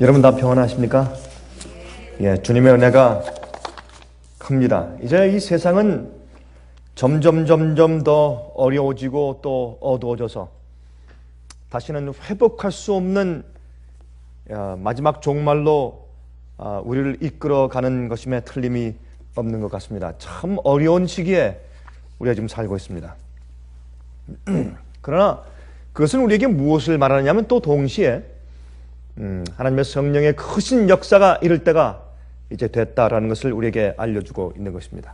여러분 다 평안하십니까? 예, 주님의 은혜가 큽니다. 이제 이 세상은 점점 더 어려워지고 또 어두워져서 다시는 회복할 수 없는 마지막 종말로 우리를 이끌어가는 것임에 틀림이 없는 것 같습니다. 참 어려운 시기에 우리가 지금 살고 있습니다. 그러나 그것은 우리에게 무엇을 말하느냐면 또 동시에 하나님의 성령의 크신 역사가 이를 때가 이제 됐다라는 것을 우리에게 알려주고 있는 것입니다.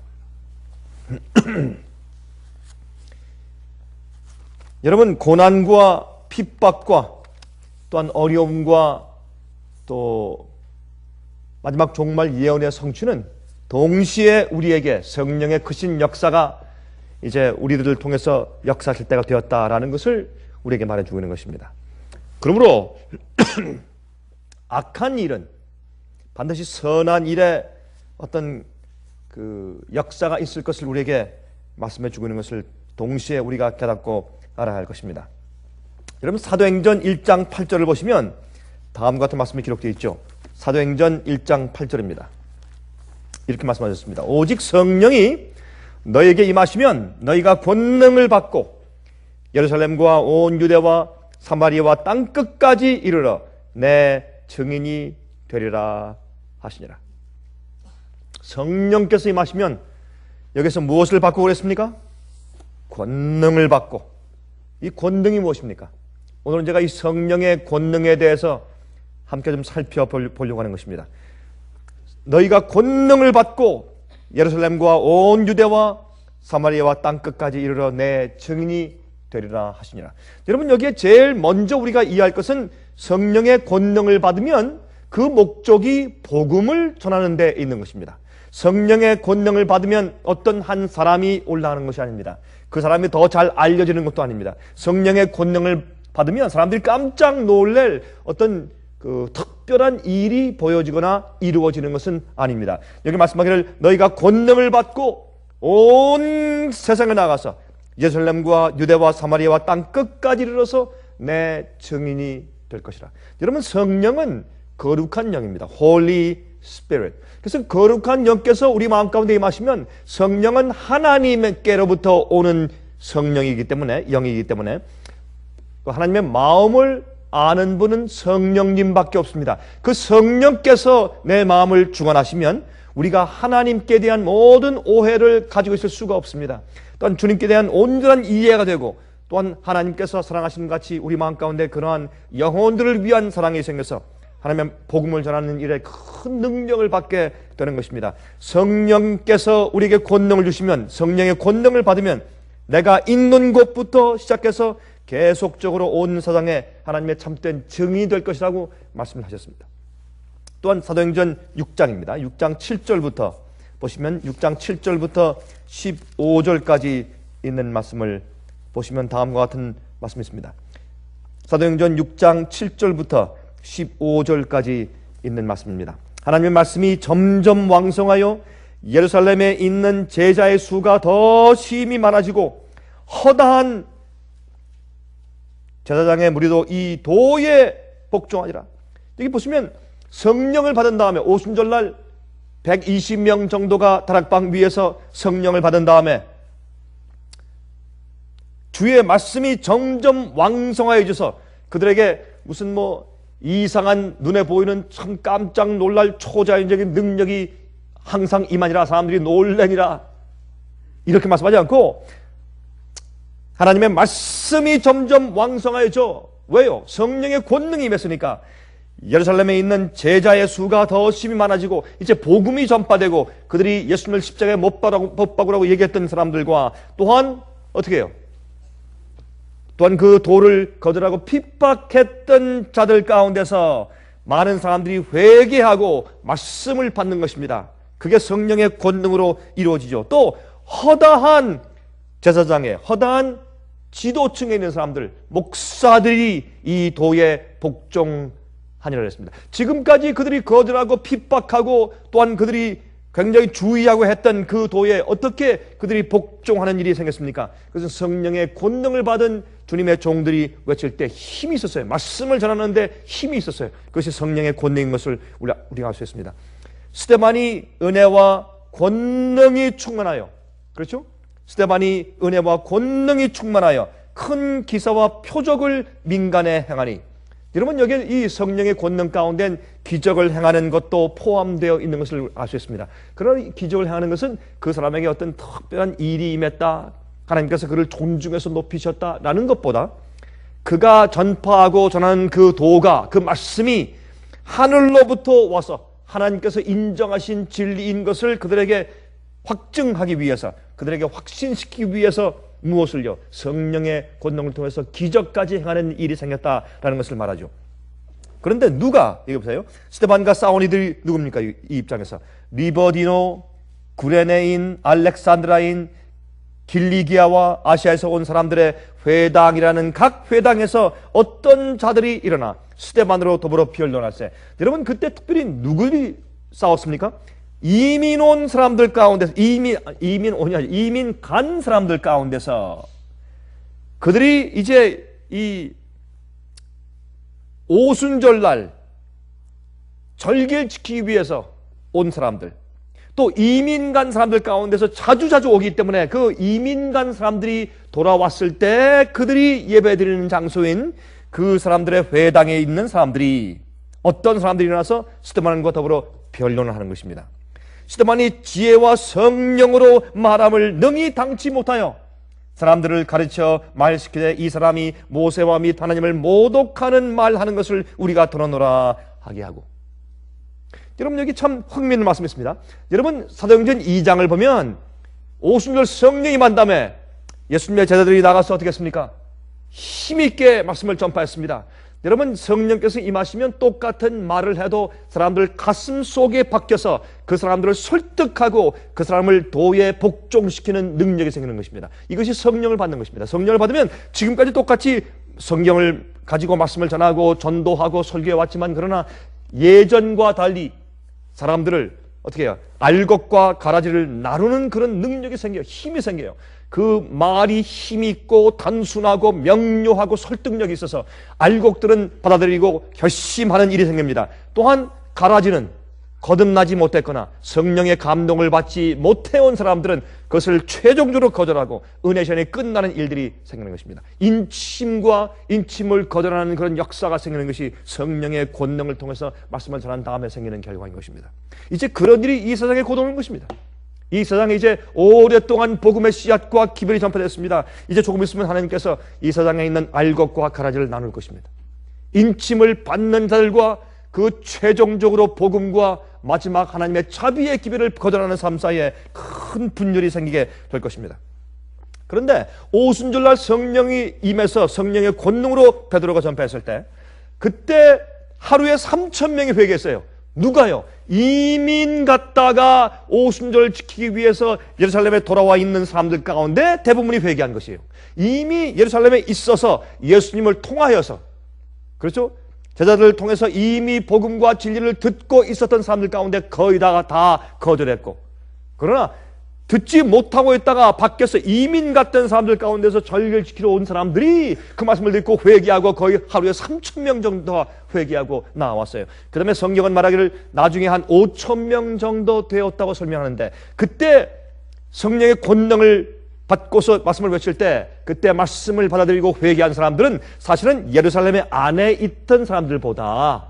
여러분, 고난과 핍박과 또한 어려움과 또 마지막 종말 예언의 성취는 동시에 우리에게 성령의 크신 역사가 이제 우리들을 통해서 역사하실 때가 되었다라는 것을 우리에게 말해주고 있는 것입니다. 그러므로 악한 일은 반드시 선한 일에 어떤 그 역사가 있을 것을 우리에게 말씀해 주고 있는 것을 동시에 우리가 깨닫고 알아야 할 것입니다. 여러분, 사도행전 1장 8절을 보시면 다음과 같은 말씀이 기록되어 있죠. 사도행전 1장 8절입니다. 이렇게 말씀하셨습니다. 오직 성령이 너희에게 임하시면 너희가 권능을 받고 예루살렘과 온 유대와 사마리아와 땅 끝까지 이르러 내 증인이 되리라 하시니라. 성령께서 임하시면 여기서 무엇을 받고 그랬습니까? 권능을 받고. 이 권능이 무엇입니까? 오늘은 제가 이 성령의 권능에 대해서 함께 좀 살펴보려고 하는 것입니다. 너희가 권능을 받고 예루살렘과 온 유대와 사마리아와 땅 끝까지 이르러 내 증인이 되리라 하시니라. 여러분, 여기에 제일 먼저 우리가 이해할 것은 성령의 권능을 받으면 그 목적이 복음을 전하는 데 있는 것입니다. 성령의 권능을 받으면 어떤 한 사람이 올라가는 것이 아닙니다. 그 사람이 더 잘 알려지는 것도 아닙니다. 성령의 권능을 받으면 사람들이 깜짝 놀랄 어떤 그 특별한 일이 보여지거나 이루어지는 것은 아닙니다. 여기 말씀하기를 너희가 권능을 받고 온 세상에 나가서 예루살렘과 유대와 사마리아와 땅 끝까지 이르러서 내 증인이 될 것이라. 여러분, 성령은 거룩한 영입니다. Holy Spirit. 그래서 거룩한 영께서 우리 마음 가운데 임하시면 성령은 하나님께로부터 오는 성령이기 때문에, 영이기 때문에 또 하나님의 마음을 아는 분은 성령님밖에 없습니다. 그 성령께서 내 마음을 주관하시면 우리가 하나님께 대한 모든 오해를 가지고 있을 수가 없습니다. 또한 주님께 대한 온전한 이해가 되고 또한 하나님께서 사랑하시는 같이 우리 마음 가운데 그러한 영혼들을 위한 사랑이 생겨서 하나님의 복음을 전하는 일에 큰 능력을 받게 되는 것입니다. 성령께서 우리에게 권능을 주시면, 성령의 권능을 받으면 내가 있는 곳부터 시작해서 계속적으로 온 세상에 하나님의 참된 증인이 될 것이라고 말씀을 하셨습니다. 또한 사도행전 6장입니다. 6장 7절부터 보시면 6장 7절부터 15절까지 있는 말씀을 보시면 다음과 같은 말씀이 있습니다. 사도행전 6장 7절부터 15절까지 있는 말씀입니다. 하나님의 말씀이 점점 왕성하여 예루살렘에 있는 제자의 수가 더 심히 많아지고 허다한 제사장의 무리도 이 도에 복종하니라. 여기 보시면 성령을 받은 다음에 오순절날 120명 정도가 다락방 위에서 성령을 받은 다음에 주의 말씀이 점점 왕성하여져서 그들에게 무슨 이상한 눈에 보이는 참 깜짝 놀랄 초자연적인 능력이 항상 임하니라. 사람들이 놀래니라. 이렇게 말씀하지 않고 하나님의 말씀이 점점 왕성하여져. 왜요? 성령의 권능이 임했으니까. 예루살렘에 있는 제자의 수가 더 심히 많아지고 이제 복음이 전파되고 그들이 예수님을 십자가에 못 박으라고 얘기했던 사람들과 또한 어떻게 해요? 또한 그 도를 거절하고 핍박했던 자들 가운데서 많은 사람들이 회개하고 말씀을 받는 것입니다. 그게 성령의 권능으로 이루어지죠. 또 허다한 제사장의 허다한 지도층에 있는 사람들, 목사들이 이 도에 복종하니라 했습니다. 지금까지 그들이 거절하고 핍박하고 또한 그들이 굉장히 주의하고 했던 그 도에 어떻게 그들이 복종하는 일이 생겼습니까? 그것은 성령의 권능을 받은 주님의 종들이 외칠 때 힘이 있었어요. 말씀을 전하는데 힘이 있었어요. 그것이 성령의 권능인 것을 우리가 알 수 있습니다. 스데반이 은혜와 권능이 충만하여, 그렇죠? 스데반이 은혜와 권능이 충만하여 큰 기사와 표적을 민간에 행하니, 여러분 여기 이 성령의 권능 가운데 기적을 행하는 것도 포함되어 있는 것을 알 수 있습니다. 그런 기적을 행하는 것은 그 사람에게 어떤 특별한 일이 임했다, 하나님께서 그를 존중해서 높이셨다라는 것보다 그가 전파하고 전하는 그 도가, 그 말씀이 하늘로부터 와서 하나님께서 인정하신 진리인 것을 그들에게 확증하기 위해서, 그들에게 확신시키기 위해서 무엇을요? 성령의 권능을 통해서 기적까지 행하는 일이 생겼다라는 것을 말하죠. 그런데 누가, 여기 보세요. 스데반과 싸운 이들이 누굽니까? 이 입장에서 리버디노, 구레네인, 알렉산드라인, 길리기아와 아시아에서 온 사람들의 회당이라는 각 회당에서 어떤 자들이 일어나 스데반으로 더불어 변론할세. 여러분 그때 특별히 누구들이 싸웠습니까? 이민 온 사람들 가운데서, 이민 간 사람들 가운데서 그들이 이제 이 오순절날 절기를 지키기 위해서 온 사람들, 또 이민 간 사람들 가운데서 자주 오기 때문에 그 이민 간 사람들이 돌아왔을 때 그들이 예배드리는 장소인 그 사람들의 회당에 있는 사람들이, 어떤 사람들이 일어나서 스데반과 더불어 변론을 하는 것입니다. 스데반이 지혜와 성령으로 말함을 능히 당치 못하여 사람들을 가르쳐 말시키되 이 사람이 모세와 및 하나님을 모독하는 말하는 것을 우리가 들어노라 하게 하고. 여러분 여기 참 흥미있는 말씀이 있습니다. 여러분 사도행전 2장을 보면 오순절 성령이 임한 다음에 예수님의 제자들이 나가서 어떻게 했습니까? 힘있게 말씀을 전파했습니다. 여러분 성령께서 임하시면 똑같은 말을 해도 사람들 가슴 속에 박혀서 그 사람들을 설득하고 그 사람을 도에 복종시키는 능력이 생기는 것입니다. 이것이 성령을 받는 것입니다. 성령을 받으면 지금까지 똑같이 성경을 가지고 말씀을 전하고 전도하고 설교해 왔지만, 그러나 예전과 달리 사람들을 어떻게 해요? 알곡과 가라지를 나누는 그런 능력이 생겨요. 힘이 생겨요. 그 말이 힘있고 단순하고 명료하고 설득력이 있어서 알곡들은 받아들이고 결심하는 일이 생깁니다. 또한 가라지는 거듭나지 못했거나 성령의 감동을 받지 못해온 사람들은 그것을 최종적으로 거절하고 은혜 시간이 끝나는 일들이 생기는 것입니다. 인침을 거절하는 그런 역사가 생기는 것이 성령의 권능을 통해서 말씀을 전한 다음에 생기는 결과인 것입니다. 이제 그런 일이 이 세상에 곧 오는 것입니다. 이 세상에 이제 오랫동안 복음의 씨앗과 기별이 전파됐습니다. 이제 조금 있으면 하나님께서 이 세상에 있는 알곡과 가라지를 나눌 것입니다. 인침을 받는 자들과 그 최종적으로 복음과 마지막 하나님의 자비의 기별을 거절하는 삶 사이에 큰 분열이 생기게 될 것입니다. 그런데 오순절날 성령이 임해서 성령의 권능으로 베드로가 전파했을 때, 그때 하루에 3,000명이 회개했어요. 누가요? 이민 갔다가 오순절 지키기 위해서 예루살렘에 돌아와 있는 사람들 가운데 대부분이 회개한 것이에요. 이미 예루살렘에 있어서 예수님을 통하여서, 그렇죠? 제자들을 통해서 이미 복음과 진리를 듣고 있었던 사람들 가운데 거의 다 거절했고, 그러나 듣지 못하고 있다가 밖에서 이민 갔던 사람들 가운데서 절기를 지키러 온 사람들이 그 말씀을 듣고 회개하고 거의 하루에 3,000명 정도가 회개하고 나왔어요. 그 다음에 성경은 말하기를 나중에 한 5,000명 정도 되었다고 설명하는데, 그때 성령의 권능을 받고서 말씀을 외칠 때 그때 말씀을 받아들이고 회개한 사람들은 사실은 예루살렘의 안에 있던 사람들보다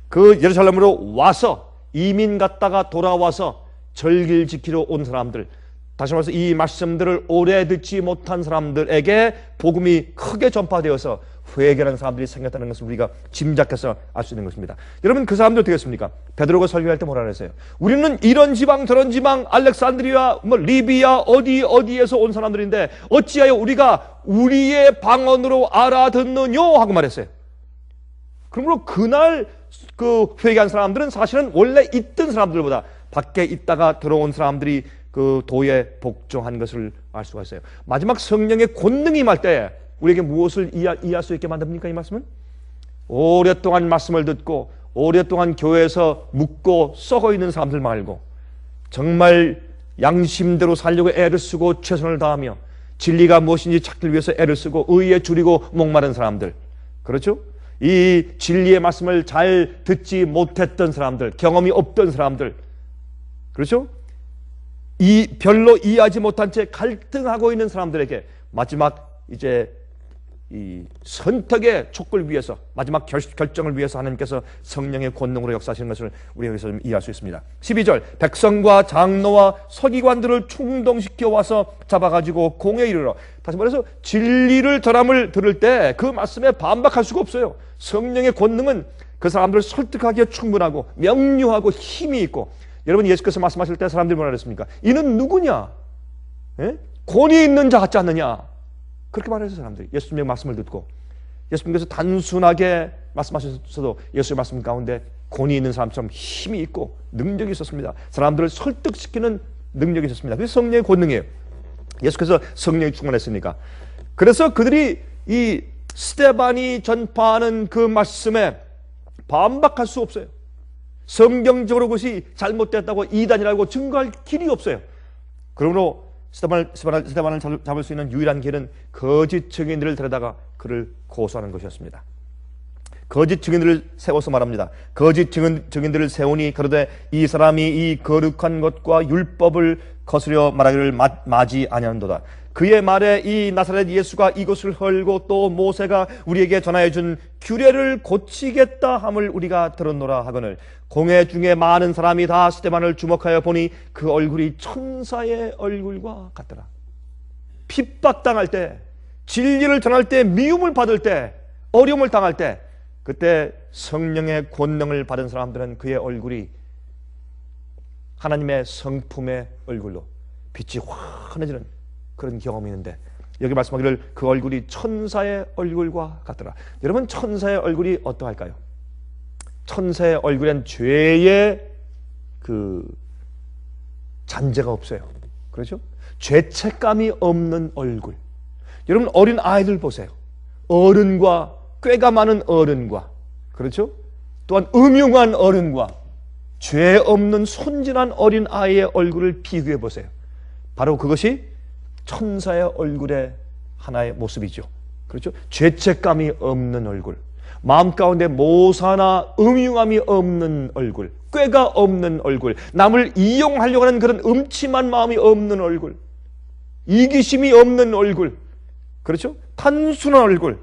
그 예루살렘으로 와서 이민 갔다가 돌아와서 절기를 지키러 온 사람들, 다시 말해서 이 말씀들을 오래 듣지 못한 사람들에게 복음이 크게 전파되어서 회개하는 사람들이 생겼다는 것을 우리가 짐작해서 알 수 있는 것입니다. 여러분 그 사람들 어떻게 했습니까? 베드로가 설교할 때 뭐라 그랬어요? 우리는 이런 지방 저런 지방 알렉산드리아 리비아 어디에서 온 사람들인데 어찌하여 우리가 우리의 방언으로 알아듣느뇨 하고 말했어요. 그러므로 그날 그 회개한 사람들은 사실은 원래 있던 사람들보다 밖에 있다가 들어온 사람들이 그 도에 복종한 것을 알 수가 있어요. 마지막 성령의 권능이 임할 때 우리에게 무엇을 이해할 수 있게 만듭니까? 이 말씀은 오랫동안 말씀을 듣고 오랫동안 교회에서 묵고 썩어 있는 사람들 말고 정말 양심대로 살려고 애를 쓰고 최선을 다하며 진리가 무엇인지 찾기 위해서 애를 쓰고 의에 줄이고 목마른 사람들, 그렇죠? 이 진리의 말씀을 잘 듣지 못했던 사람들, 경험이 없던 사람들, 그렇죠? 이 별로 이해하지 못한 채 갈등하고 있는 사람들에게 마지막 이제 이 선택의 촉구를 위해서, 마지막 결정을 위해서 하나님께서 성령의 권능으로 역사하시는 것을 우리가 여기서 좀 이해할 수 있습니다. 12절, 백성과 장로와 서기관들을 충동시켜 와서 잡아가지고 공회에 이르러, 다시 말해서 진리를 전함을 들을 때 그 말씀에 반박할 수가 없어요. 성령의 권능은 그 사람들을 설득하기에 충분하고 명료하고 힘이 있고, 여러분 예수께서 말씀하실 때 사람들이 뭐라 그랬습니까? 이는 누구냐? 예? 권위 있는 자 같지 않느냐? 그렇게 말해서 사람들이 예수님의 말씀을 듣고, 예수님께서 단순하게 말씀하셨어도 예수의 말씀 가운데 권위 있는 사람처럼 힘이 있고 능력이 있었습니다. 사람들을 설득시키는 능력이 있었습니다. 그게 성령의 권능이에요. 예수께서 성령이 충만했으니까. 그래서 그들이 이 스데반이 전파하는 그 말씀에 반박할 수 없어요. 성경적으로 그것이 잘못됐다고 이단이라고 증거할 길이 없어요. 그러므로 스데반을 잡을 수 있는 유일한 길은 거짓 증인들을 데려다가 그를 고소하는 것이었습니다. 거짓 증인들을 세워서 말합니다. 거짓 증인들을 세우니 그러되 이 사람이 이 거룩한 것과 율법을 거스려 말하기를 마지 아니하는도다. 그의 말에 이 나사렛 예수가 이것을 헐고 또 모세가 우리에게 전하여 준 규례를 고치겠다 함을 우리가 들었노라 하거늘, 공회 중에 많은 사람이 다 스데반을 주목하여 보니 그 얼굴이 천사의 얼굴과 같더라. 핍박당할 때, 진리를 전할 때, 미움을 받을 때, 어려움을 당할 때, 그때 성령의 권능을 받은 사람들은 그의 얼굴이 하나님의 성품의 얼굴로 빛이 환해지는 그런 경험이 있는데, 여기 말씀하기를 그 얼굴이 천사의 얼굴과 같더라. 여러분, 천사의 얼굴이 어떠할까요? 천사의 얼굴엔 죄의 그 잔재가 없어요. 그렇죠? 죄책감이 없는 얼굴. 여러분, 어린 아이들 보세요. 어른과, 꾀가 많은 어른과, 그렇죠? 또한 음흉한 어른과 죄 없는 순진한 어린 아이의 얼굴을 비교해 보세요. 바로 그것이 천사의 얼굴의 하나의 모습이죠. 그렇죠? 죄책감이 없는 얼굴, 마음 가운데 모사나 음흉함이 없는 얼굴, 꾀가 없는 얼굴, 남을 이용하려고 하는 그런 음침한 마음이 없는 얼굴, 이기심이 없는 얼굴, 그렇죠? 단순한 얼굴,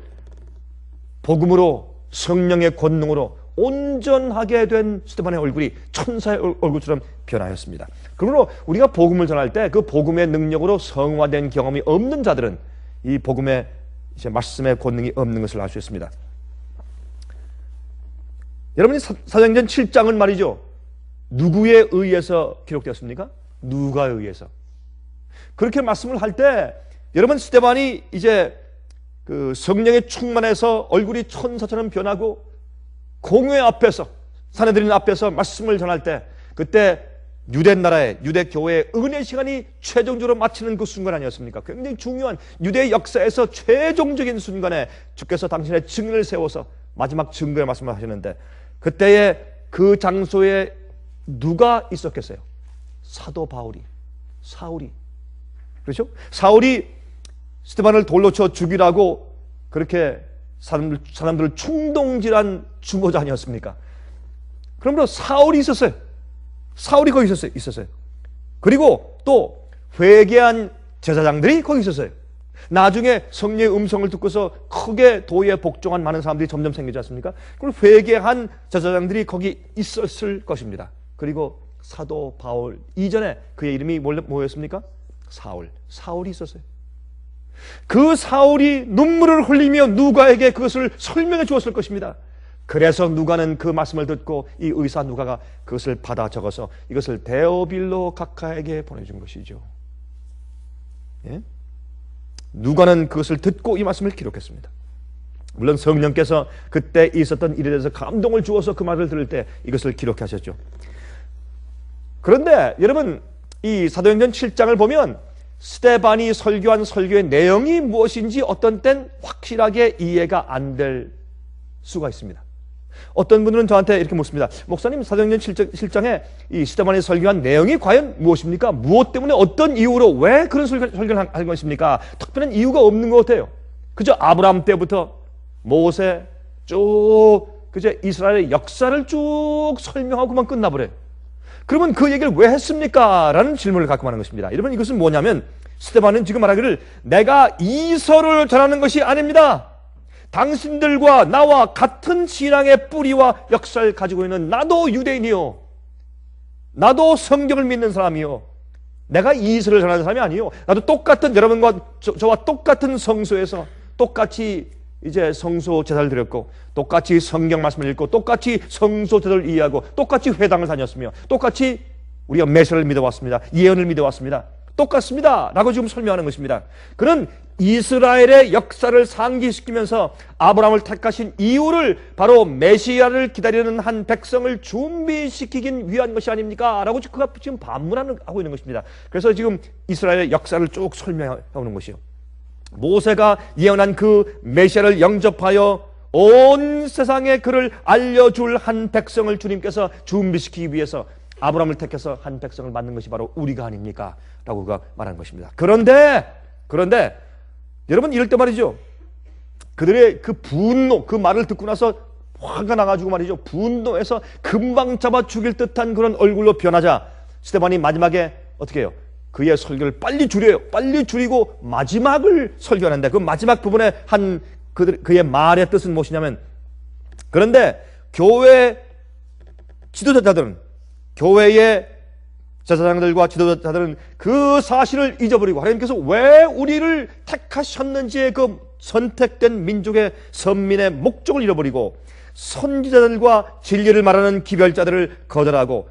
복음으로 성령의 권능으로 온전하게 된 스데반의 얼굴이 천사의 얼굴처럼 변하였습니다. 그러므로 우리가 복음을 전할 때 그 복음의 능력으로 성화된 경험이 없는 자들은 이 복음의 이제 말씀의 권능이 없는 것을 알 수 있습니다. 여러분이 사도행전 7장은 말이죠, 누구에 의해서 기록되었습니까? 누가에 의해서. 그렇게 말씀을 할 때 여러분, 스데반이 이제 그 성령에 충만해서 얼굴이 천사처럼 변하고 공회 앞에서, 사내들인 앞에서 말씀을 전할 때, 그때 유대 나라의, 유대 교회의 은혜 시간이 최종적으로 마치는 그 순간 아니었습니까? 굉장히 중요한 유대 역사에서 최종적인 순간에 주께서 당신의 증인을 세워서 마지막 증거의 말씀을 하셨는데, 그때에 그 장소에 누가 있었겠어요? 사도 바울이, 사울이, 그렇죠? 사울이 스데반을 돌로 쳐 죽이라고 그렇게 사람들을 충동질한 주모자 아니었습니까? 그러므로 사울이 있었어요. 사울이 거기 있었어요. 그리고 또 회개한 제사장들이 거기 있었어요. 나중에 성령의 음성을 듣고서 크게 도에 복종한 많은 사람들이 점점 생기지 않습니까? 그리고 회개한 제사장들이 거기 있었을 것입니다. 그리고 사도 바울 이전에 그의 이름이 뭐였습니까? 사울이 있었어요. 그 사울이 눈물을 흘리며 누가에게 그것을 설명해 주었을 것입니다. 그래서 누가는 그 말씀을 듣고 이 의사 누가가 그것을 받아 적어서 이것을 데오빌로 각하에게 보내준 것이죠. 예? 누가는 그것을 듣고 이 말씀을 기록했습니다. 물론 성령께서 그때 있었던 일에 대해서 감동을 주어서 그 말을 들을 때 이것을 기록하셨죠. 그런데 여러분, 이 사도행전 7장을 보면 스데반이 설교한 설교의 내용이 무엇인지 어떤 땐 확실하게 이해가 안 될 수가 있습니다. 어떤 분들은 저한테 이렇게 묻습니다. 목사님, 사도행전 7장에 이 스데반이 설교한 내용이 과연 무엇입니까? 무엇 때문에 어떤 이유로 왜 그런 설교를 한 것입니까? 특별한 이유가 없는 것 같아요. 그저 아브라함 때부터 모세 쭉 그저 이스라엘의 역사를 쭉 설명하고만 끝나버려요. 그러면 그 얘기를 왜 했습니까? 라는 질문을 갖고 하는 것입니다. 여러분, 이것은 뭐냐면 스데반은 지금 말하기를 내가 이설을 전하는 것이 아닙니다. 당신들과 나와 같은 신앙의 뿌리와 역사를 가지고 있는 나도 유대인이요, 나도 성경을 믿는 사람이요, 내가 이설을 전하는 사람이 아니요, 나도 똑같은 여러분과 저와 똑같은 성소에서 똑같이 이제 성소 제사를 드렸고, 똑같이 성경 말씀을 읽고, 똑같이 성소 제사를 이해하고, 똑같이 회당을 다녔으며, 똑같이 우리가 메시아를 믿어왔습니다. 예언을 믿어왔습니다. 똑같습니다 라고 지금 설명하는 것입니다. 그는 이스라엘의 역사를 상기시키면서 아브라함을 택하신 이유를 바로 메시아를 기다리는 한 백성을 준비시키기 위한 것이 아닙니까? 라고 그가 지금 반문하고 있는 것입니다. 그래서 지금 이스라엘의 역사를 쭉 설명하는 것이요, 모세가 예언한 그 메시아를 영접하여 온 세상에 그를 알려줄 한 백성을 주님께서 준비시키기 위해서 아브라함을 택해서 한 백성을 만든 것이 바로 우리가 아닙니까? 라고 그가 말한 것입니다. 그런데 여러분, 이럴 때 말이죠, 그들의 그 분노, 그 말을 듣고 나서 화가 나가지고 말이죠, 분노해서 금방 잡아 죽일 듯한 그런 얼굴로 변하자 스데반이 마지막에 어떻게 해요? 그의 설교를 빨리 줄여요. 빨리 줄이고 마지막을 설교하는데, 그 마지막 부분에 한 그의 말의 뜻은 무엇이냐면, 그런데 교회 지도자들은, 교회의 제사장들과 지도자들은 그 사실을 잊어버리고 하나님께서 왜 우리를 택하셨는지의 그 선택된 민족의 선민의 목적을 잃어버리고 선지자들과 진리를 말하는 기별자들을 거절하고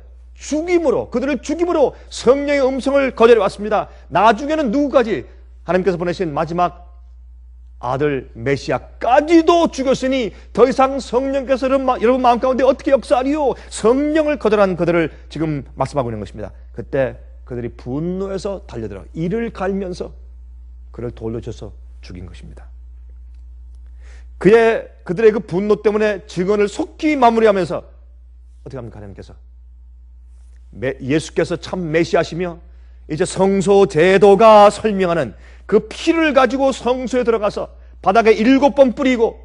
그들을 죽임으로 성령의 음성을 거절해 왔습니다. 나중에는 누구까지? 하나님께서 보내신 마지막 아들 메시아까지도 죽였으니 더 이상 성령께서 여러분 마음 가운데 어떻게 역사하리요? 성령을 거절한 그들을 지금 말씀하고 있는 것입니다. 그때 그들이 분노해서 달려들어 이를 갈면서 그를 돌로 쳐서 죽인 것입니다. 그들의 그 분노 때문에 증언을 속히 마무리하면서 어떻게 합니까? 하나님께서 예수께서 참 메시아시며 이제 성소 제도가 설명하는 그 피를 가지고 성소에 들어가서 바닥에 7번 뿌리고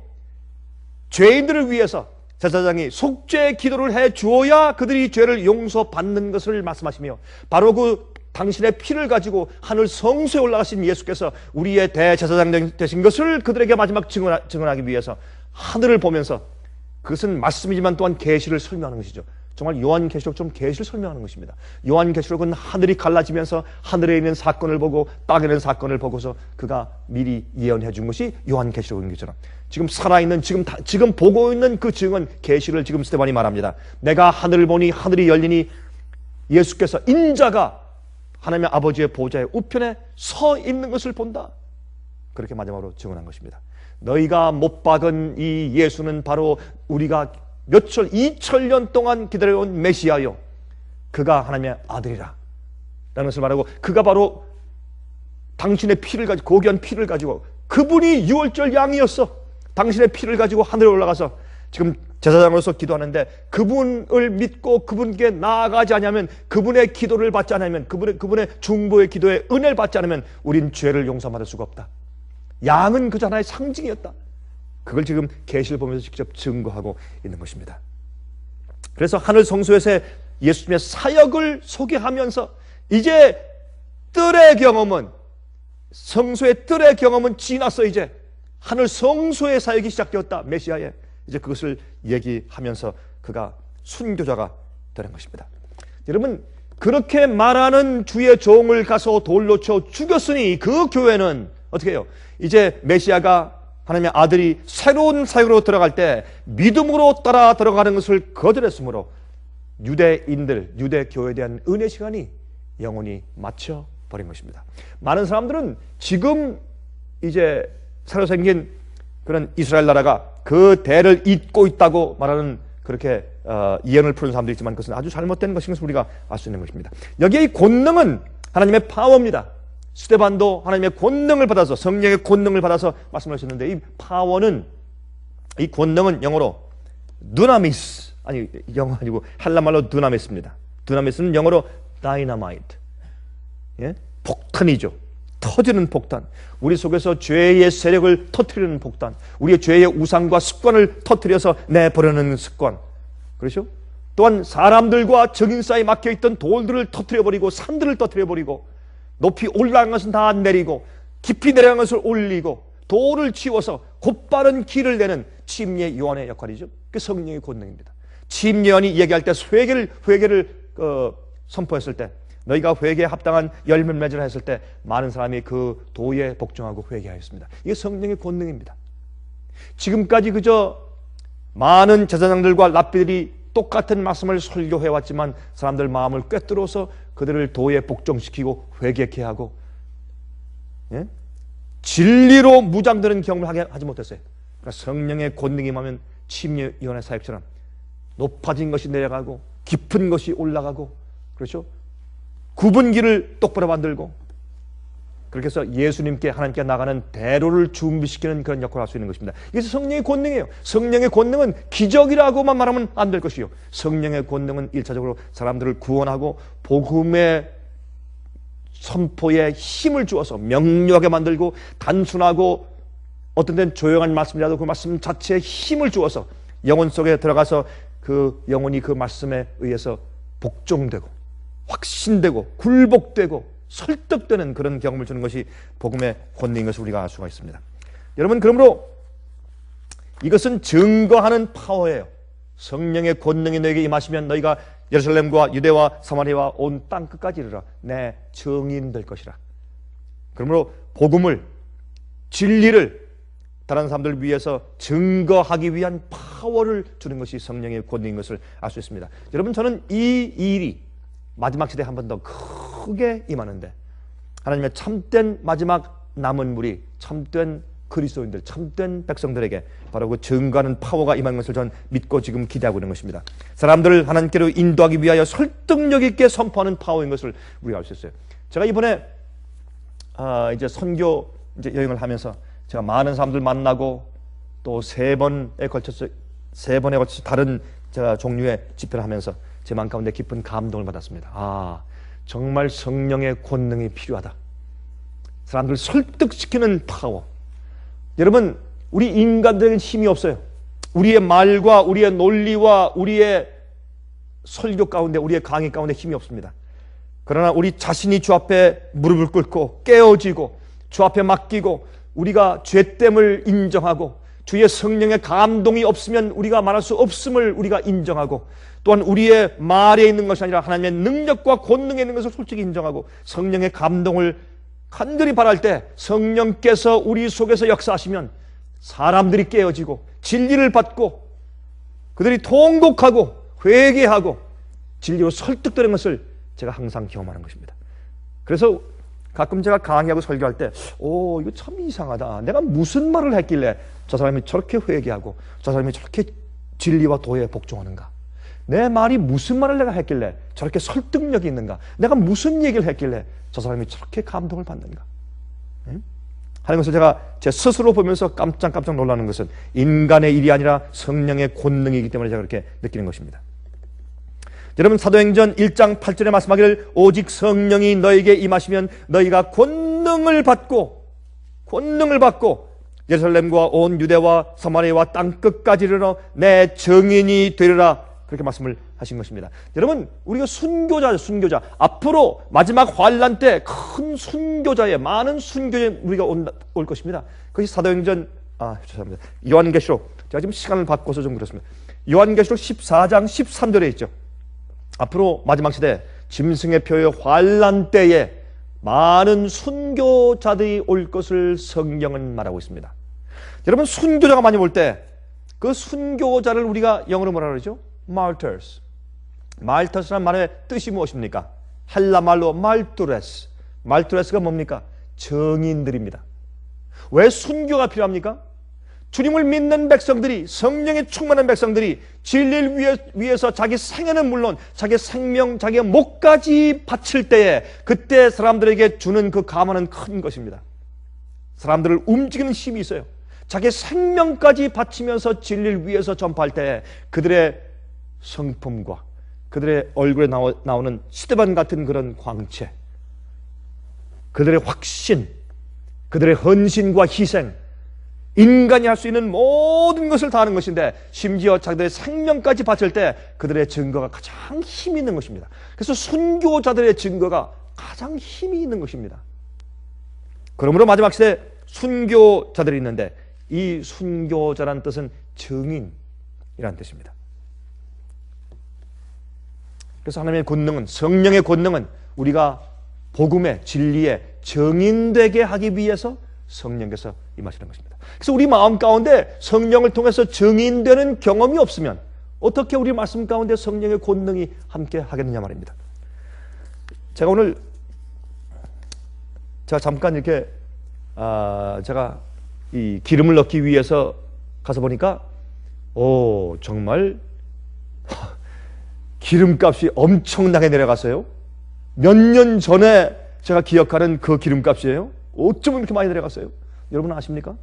죄인들을 위해서 제사장이 속죄 기도를 해 주어야 그들이 죄를 용서받는 것을 말씀하시며, 바로 그 당신의 피를 가지고 하늘 성소에 올라가신 예수께서 우리의 대제사장 되신 것을 그들에게 마지막 증언하기 위해서 하늘을 보면서, 그것은 말씀이지만 또한 계시를 설명하는 것이죠. 정말 요한계시록처럼 계시를 설명하는 것입니다. 요한계시록은 하늘이 갈라지면서 하늘에 있는 사건을 보고 땅에 있는 사건을 보고서 그가 미리 예언해 준 것이 요한계시록인 것처럼, 지금 살아있는 지금 보고 있는 그 증언 계시를 지금 스데반이 말합니다. 내가 하늘을 보니 하늘이 열리니 예수께서 인자가 하나님의 아버지의 보좌의 우편에 서 있는 것을 본다. 그렇게 마지막으로 증언한 것입니다. 너희가 못 박은 이 예수는 바로 우리가 2000년 동안 기다려온 메시아요, 그가 하나님의 아들이라 라는 것을 말하고, 그가 바로 당신의 피를 가지고, 고귀한 피를 가지고, 그분이 유월절 양이었어. 당신의 피를 가지고 하늘에 올라가서 지금 제사장으로서 기도하는데, 그분을 믿고 그분께 나아가지 않으면, 그분의 기도를 받지 않으면, 그분의 중보의 기도에 은혜를 받지 않으면 우린 죄를 용서받을 수가 없다. 양은 그저 하나의 상징이었다. 그걸 지금 계시를 보면서 직접 증거하고 있는 것입니다. 그래서 하늘 성소에서 예수님의 사역을 소개하면서 이제 뜰의 경험은, 성소의 뜰의 경험은 지났어. 이제 하늘 성소의 사역이 시작되었다. 메시아의. 이제 그것을 얘기하면서 그가 순교자가 되는 것입니다. 여러분, 그렇게 말하는 주의 종을 가서 돌로 쳐 죽였으니 그 교회는 어떻게 해요? 이제 메시아가, 하나님의 아들이 새로운 사역으로 들어갈 때 믿음으로 따라 들어가는 것을 거절했으므로 유대인들, 유대교회에 대한 은혜 시간이 영원히 마쳐버린 것입니다. 많은 사람들은 지금 이제 새로 생긴 그런 이스라엘 나라가 그 대를 잇고 있다고 말하는, 그렇게 예언을 푸는 사람도 있지만 그것은 아주 잘못된 것인 것을 우리가 알 수 있는 것입니다. 여기에 이 권능은 하나님의 파워입니다. 스데반도 하나님의 권능을 받아서, 성령의 권능을 받아서 말씀하셨는데, 이 파워는, 이 권능은 영어로 두나미스, 아니 영어 아니고 헬라말로 두나미스입니다. 두나미스는 영어로 다이너마이트, 예? 폭탄이죠. 터지는 폭탄. 우리 속에서 죄의 세력을 터뜨리는 폭탄, 우리의 죄의 우상과 습관을 터뜨려서 내버려는 습관, 그렇죠? 또한 사람들과 적인 사이에 막혀있던 돌들을 터뜨려버리고 산들을 터뜨려버리고 높이 올라간 것은 다 내리고 깊이 내려간 것을 올리고 돌을 치워서 곧바른 길을 내는 침례 요한의 역할이죠. 그 성령의 권능입니다. 침례 요한이 얘기할 때 회개를 선포했을 때, 너희가 회개에 합당한 열매를 맺으라 했을 때 많은 사람이 그 도에 복종하고 회개하였습니다. 이게 성령의 권능입니다. 지금까지 그저 많은 제사장들과 랍비들이 똑같은 말씀을 설교해왔지만 사람들 마음을 꿰뚫어서 그들을 도에 복종시키고 회개케 하고, 예? 진리로 무장되는 경험을 하지 못했어요. 그러니까 성령의 권능이 임하면 침례요한의 사역처럼 높아진 것이 내려가고 깊은 것이 올라가고, 그렇죠? 굽은 길을 똑바로 만들고, 그렇게 해서 예수님께, 하나님께 나가는 대로를 준비시키는 그런 역할을 할 수 있는 것입니다. 이게 성령의 권능이에요. 성령의 권능은 기적이라고만 말하면 안 될 것이요, 성령의 권능은 1차적으로 사람들을 구원하고 복음의 선포에 힘을 주어서 명료하게 만들고, 단순하고 어떤 때는 조용한 말씀이라도 그 말씀 자체에 힘을 주어서 영혼 속에 들어가서 그 영혼이 그 말씀에 의해서 복종되고 확신되고 굴복되고 설득되는 그런 경험을 주는 것이 복음의 권능인 것을 우리가 알 수가 있습니다. 여러분, 그러므로 이것은 증거하는 파워예요. 성령의 권능이 너에게 임하시면 너희가 예루살렘과 유대와 사마리아와 온 땅 끝까지 이르러 내 증인 될 것이라. 그러므로 복음을, 진리를 다른 사람들을 위해서 증거하기 위한 파워를 주는 것이 성령의 권능인 것을 알 수 있습니다. 여러분, 저는 이 일이 마지막 시대에 한 번 더 크게 임하는데, 하나님의 참된 마지막 남은 무리, 참된 그리스도인들, 참된 백성들에게 바로 그 증거하는 파워가 임하는 것을 저는 믿고 지금 기대하고 있는 것입니다. 사람들을 하나님께로 인도하기 위하여 설득력 있게 선포하는 파워인 것을 우리가 알 수 있어요. 제가 이번에 이제 선교 여행을 하면서 제가 많은 사람들 만나고 또 세 번에 걸쳐서 다른 제가 종류의 집회를 하면서 제 마음 가운데 깊은 감동을 받았습니다. 정말 성령의 권능이 필요하다. 사람들을 설득시키는 파워. 여러분, 우리 인간들에게는 힘이 없어요. 우리의 말과 우리의 논리와 우리의 설교 가운데, 우리의 강의 가운데 힘이 없습니다. 그러나 우리 자신이 주 앞에 무릎을 꿇고 깨어지고 주 앞에 맡기고 우리가 죄됨을 인정하고 주의 성령의 감동이 없으면 우리가 말할 수 없음을 우리가 인정하고, 또한 우리의 말에 있는 것이 아니라 하나님의 능력과 권능에 있는 것을 솔직히 인정하고 성령의 감동을 간절히 바랄 때 성령께서 우리 속에서 역사하시면 사람들이 깨어지고 진리를 받고 그들이 통곡하고 회개하고 진리로 설득되는 것을 제가 항상 경험하는 것입니다. 그래서 가끔 제가 강의하고 설교할 때 이거 참 이상하다. 내가 무슨 말을 했길래 저 사람이 저렇게 회개하고 저 사람이 저렇게 진리와 도에 복종하는가? 내 말이 무슨 말을 내가 했길래 저렇게 설득력이 있는가? 내가 무슨 얘기를 했길래 저 사람이 저렇게 감동을 받는가? 하는 것을 제가 제 스스로 보면서 깜짝 놀라는 것은 인간의 일이 아니라 성령의 권능이기 때문에 제가 그렇게 느끼는 것입니다. 여러분, 사도행전 1장 8절에 말씀하기를 오직 성령이 너에게 임하시면 너희가 권능을 받고 예루살렘과 온 유대와 사마리아와 땅 끝까지 이르러 내 증인이 되리라. 그렇게 말씀을 하신 것입니다. 여러분, 우리가 순교자. 앞으로 마지막 환란 때 큰 순교자의, 많은 순교자의 우리가 올 것입니다. 그것이 사도행전, 죄송합니다. 요한계시록, 제가 지금 시간을 바꿔서 좀 그렇습니다. 요한계시록 14장 13절에 있죠. 앞으로 마지막 시대 짐승의 표의 환란 때에 많은 순교자들이 올 것을 성경은 말하고 있습니다. 여러분, 순교자가 많이 올 때 그 순교자를 우리가 영어로 뭐라 그러죠? martyrs. martyrs라는 말의 뜻이 무엇입니까? 헬라 말로 말투레스. 말투레스가 뭡니까? 증인들입니다. 왜 순교가 필요합니까? 주님을 믿는 백성들이, 성령에 충만한 백성들이 진리를 위해서 자기 생애는 물론 자기 생명, 자기의 목까지 바칠 때에 그때 사람들에게 주는 그 감화는 큰 것입니다. 사람들을 움직이는 힘이 있어요. 자기 생명까지 바치면서 진리를 위해서 전파할 때 그들의 성품과 그들의 얼굴에 나오는 시대반 같은 그런 광채, 그들의 확신, 그들의 헌신과 희생, 인간이 할 수 있는 모든 것을 다 하는 것인데 심지어 자기들의 생명까지 바칠 때 그들의 증거가 가장 힘이 있는 것입니다. 그래서 순교자들의 증거가 가장 힘이 있는 것입니다. 그러므로 마지막 시대에 순교자들이 있는데 이 순교자라는 뜻은 증인이라는 뜻입니다. 그래서 하나님의 권능은, 성령의 권능은 우리가 복음의 진리의 증인되게 하기 위해서 성령께서 임하시는 것입니다. 그래서 우리 마음 가운데 성령을 통해서 증인되는 경험이 없으면 어떻게 우리 말씀 가운데 성령의 권능이 함께 하겠느냐 말입니다. 제가 오늘 잠깐 이렇게 제가 이 기름을 넣기 위해서 가서 보니까 정말 기름값이 엄청나게 내려갔어요. 몇 년 전에 제가 기억하는 그 기름값이에요. 어쩌면 이렇게 많이 내려갔어요? 여러분 아십니까?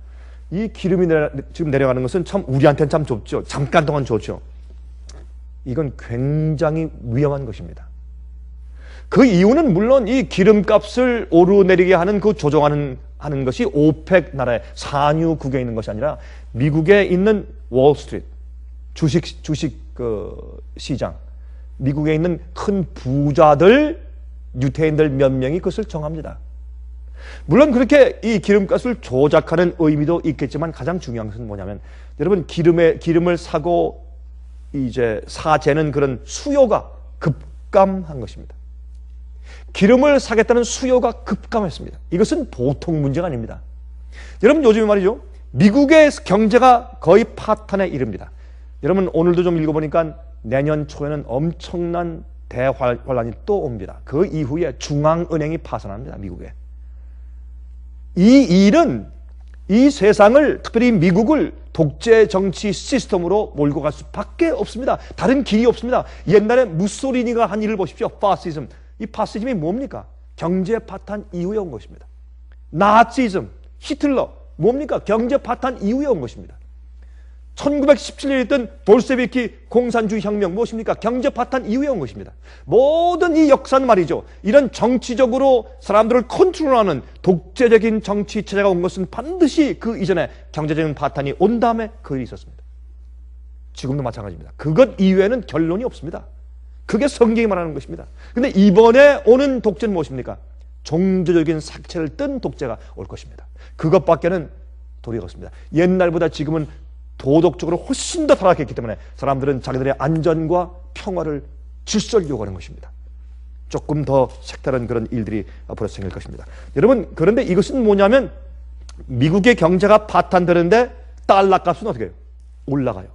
이 기름이 지금 내려가는 것은 참 우리한테는 참 좋죠. 잠깐 동안 좋죠. 이건 굉장히 위험한 것입니다. 그 이유는 물론 이 기름값을 오르내리게 하는 그 조정하는 것이 오펙 나라의 산유국에 있는 것이 아니라 미국에 있는 월스트리트 주식 시장, 미국에 있는 큰 부자들, 유태인들 몇 명이 그것을 정합니다. 물론 그렇게 이 기름값을 조작하는 의미도 있겠지만 가장 중요한 것은 뭐냐면 여러분 기름을 사고 이제 사재는 그런 수요가 급감한 것입니다. 기름을 사겠다는 수요가 급감했습니다. 이것은 보통 문제가 아닙니다. 여러분 요즘에 말이죠. 미국의 경제가 거의 파탄에 이릅니다. 여러분 오늘도 좀 읽어보니까 내년 초에는 엄청난 대환란이 또 옵니다. 그 이후에 중앙은행이 파산합니다. 미국에. 이 일은 이 세상을, 특별히 미국을 독재 정치 시스템으로 몰고 갈 수밖에 없습니다. 다른 길이 없습니다. 옛날에 무솔리니가 한 일을 보십시오. 파시즘. 이 파시즘이 뭡니까? 경제 파탄 이후에 온 것입니다. 나치즘, 히틀러 뭡니까? 경제 파탄 이후에 온 것입니다. 1917년에 있던 볼셰비키 공산주의 혁명 무엇입니까? 경제 파탄 이후에 온 것입니다. 모든 이 역사는 말이죠. 이런 정치적으로 사람들을 컨트롤하는 독재적인 정치 체제가 온 것은 반드시 그 이전에 경제적인 파탄이 온 다음에 그 일이 있었습니다. 지금도 마찬가지입니다. 그것 이외에는 결론이 없습니다. 그게 성경이 말하는 것입니다. 근데 이번에 오는 독재는 무엇입니까? 종교적인 색채를 뜬 독재가 올 것입니다. 그것밖에는 도리가 없습니다. 옛날보다 지금은 도덕적으로 훨씬 더 타락했기 때문에 사람들은 자기들의 안전과 평화를 질서를 요구하는 것입니다. 조금 더 색다른 그런 일들이 앞으로 생길 것입니다. 여러분 그런데 이것은 뭐냐면 미국의 경제가 파탄되는데 달러 값은 어떻게 해요? 올라가요.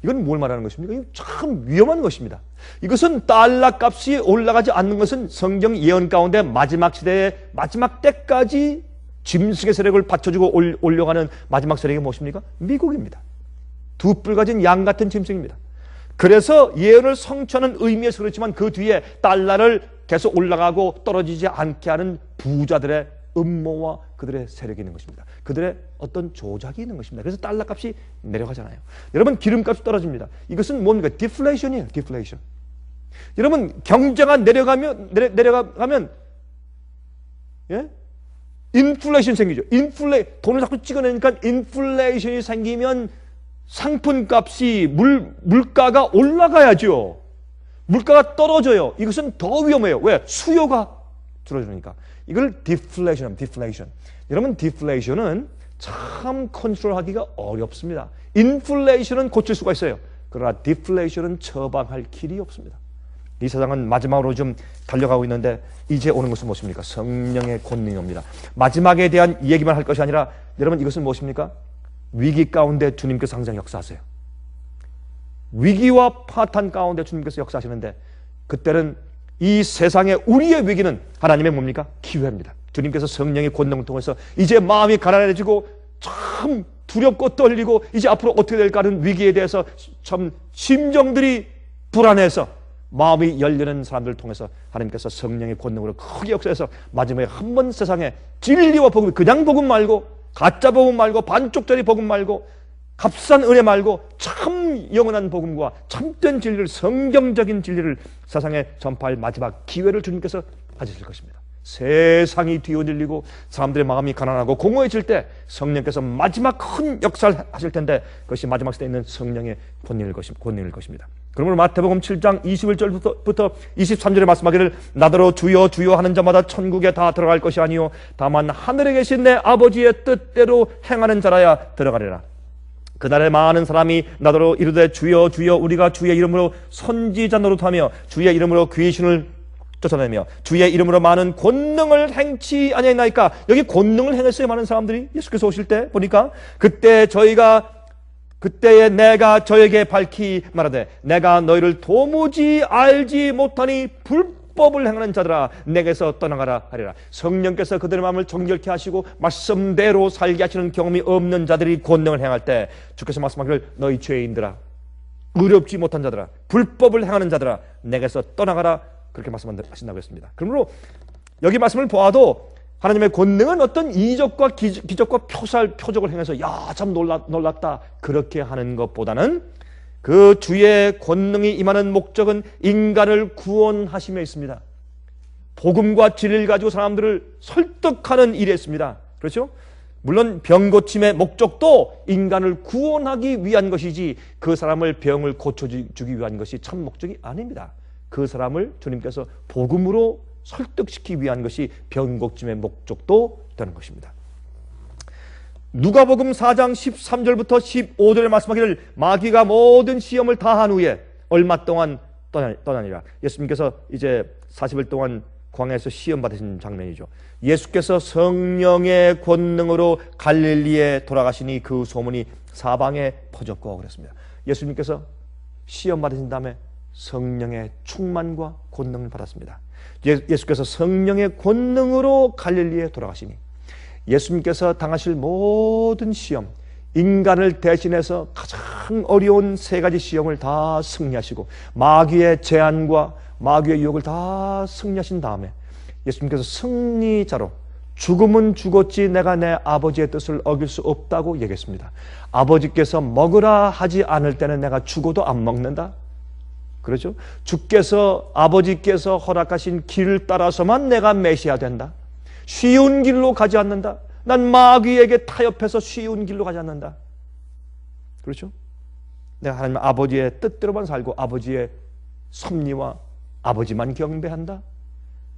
이건 뭘 말하는 것입니까? 이건 참 위험한 것입니다. 이것은 달러 값이 올라가지 않는 것은 성경 예언 가운데 마지막 시대의 마지막 때까지 짐승의 세력을 받쳐주고 올려가는 마지막 세력이 무엇입니까? 미국입니다. 두 뿔 가진 양 같은 짐승입니다. 그래서 예언을 성취하는 의미에서 그렇지만 그 뒤에 달러를 계속 올라가고 떨어지지 않게 하는 부자들의 음모와 그들의 세력이 있는 것입니다. 그들의 어떤 조작이 있는 것입니다. 그래서 달러 값이 내려가잖아요. 여러분 기름값이 떨어집니다. 이것은 뭡니까? 디플레이션이에요. 디플레이션. 여러분 경제가 내려가면 예? 인플레이션 생기죠. 돈을 자꾸 찍어내니까 인플레이션이 생기면 상품값이 물가가 올라가야죠. 물가가 떨어져요. 이것은 더 위험해요. 왜? 수요가 줄어드니까. 이걸 디플레이션. 여러분 디플레이션은 참 컨트롤하기가 어렵습니다. 인플레이션은 고칠 수가 있어요. 그러나 디플레이션은 처방할 길이 없습니다. 이 세상은 마지막으로 좀 달려가고 있는데 이제 오는 것은 무엇입니까? 성령의 권능이 옵니다. 마지막에 대한 얘기만 할 것이 아니라 여러분 이것은 무엇입니까? 위기 가운데 주님께서 항상 역사하세요. 위기와 파탄 가운데 주님께서 역사하시는데 그때는 이 세상의 우리의 위기는 하나님의 뭡니까? 기회입니다. 주님께서 성령의 권능을 통해서 이제 마음이 가난해지고 참 두렵고 떨리고 이제 앞으로 어떻게 될까 하는 위기에 대해서 참 심정들이 불안해서 마음이 열리는 사람들을 통해서 하나님께서 성령의 권능으로 크게 역사해서 마지막에 한 번 세상에 진리와 복음, 그냥 복음 말고 가짜 복음 말고, 반쪽짜리 복음 말고, 값싼 은혜 말고 참 영원한 복음과 참된 진리를, 성경적인 진리를 세상에 전파할 마지막 기회를 주님께서 가지실 것입니다. 세상이 뒤흔들리고 사람들의 마음이 가난하고 공허해질 때 성령께서 마지막 큰 역사를 하실 텐데, 그것이 마지막 시대에 있는 성령의 권능일 것입니다. 그러므로 마태복음 7장 21절부터 23절에 말씀하기를 나더러 주여 주여 하는 자마다 천국에 다 들어갈 것이 아니요 다만 하늘에 계신 내 아버지의 뜻대로 행하는 자라야 들어가리라. 그날에 많은 사람이 나더러 이르되 주여 주여 우리가 주의 이름으로 선지자 노릇하며 주의 이름으로 귀신을 쫓아내며 주의 이름으로 많은 권능을 행치 아니하나이까. 여기 권능을 행했어요, 많은 사람들이. 예수께서 오실 때 보니까 그때에 내가 저에게 밝히 말하되 내가 너희를 도무지 알지 못하니 불법을 행하는 자들아 내게서 떠나가라 하리라. 성령께서 그들의 마음을 정결케 하시고 말씀대로 살게 하시는 경험이 없는 자들이 권능을 행할 때 주께서 말씀하기를 너희 죄인들아, 의롭지 못한 자들아, 불법을 행하는 자들아 내게서 떠나가라, 그렇게 말씀하신다고 했습니다. 그러므로 여기 말씀을 보아도 하나님의 권능은 어떤 이적과 기적과 표적을 행해서 야 참 놀랐다 그렇게 하는 것보다는 그 주의 권능이 임하는 목적은 인간을 구원하심에 있습니다. 복음과 진리를 가지고 사람들을 설득하는 일에 있습니다. 그렇죠? 물론 병 고침의 목적도 인간을 구원하기 위한 것이지 그 사람을 병을 고쳐주기 위한 것이 참 목적이 아닙니다. 그 사람을 주님께서 복음으로 설득시키기 위한 것이 병 고침의 목적도 되는 것입니다. 누가복음 4장 13절부터 15절에 말씀하기를 마귀가 모든 시험을 다 한 후에 얼마 동안 떠나니라. 예수님께서 이제 40일 동안 광야에서 시험 받으신 장면이죠. 예수께서 성령의 권능으로 갈릴리에 돌아가시니 그 소문이 사방에 퍼졌고 그랬습니다. 예수님께서 시험 받으신 다음에 성령의 충만과 권능을 받았습니다. 예수께서 성령의 권능으로 갈릴리에 돌아가시니 예수님께서 당하실 모든 시험, 인간을 대신해서 가장 어려운 세 가지 시험을 다 승리하시고 마귀의 제한과 마귀의 유혹을 다 승리하신 다음에 예수님께서 승리자로 죽음은 죽었지 내가 내 아버지의 뜻을 어길 수 없다고 얘기했습니다. 아버지께서 먹으라 하지 않을 때는 내가 죽어도 안 먹는다. 그렇죠? 주께서 아버지께서 허락하신 길을 따라서만 내가 메시아 된다. 쉬운 길로 가지 않는다. 난 마귀에게 타협해서 쉬운 길로 가지 않는다. 그렇죠? 내가 하나님 아버지의 뜻대로만 살고 아버지의 섭리와 아버지만 경배한다.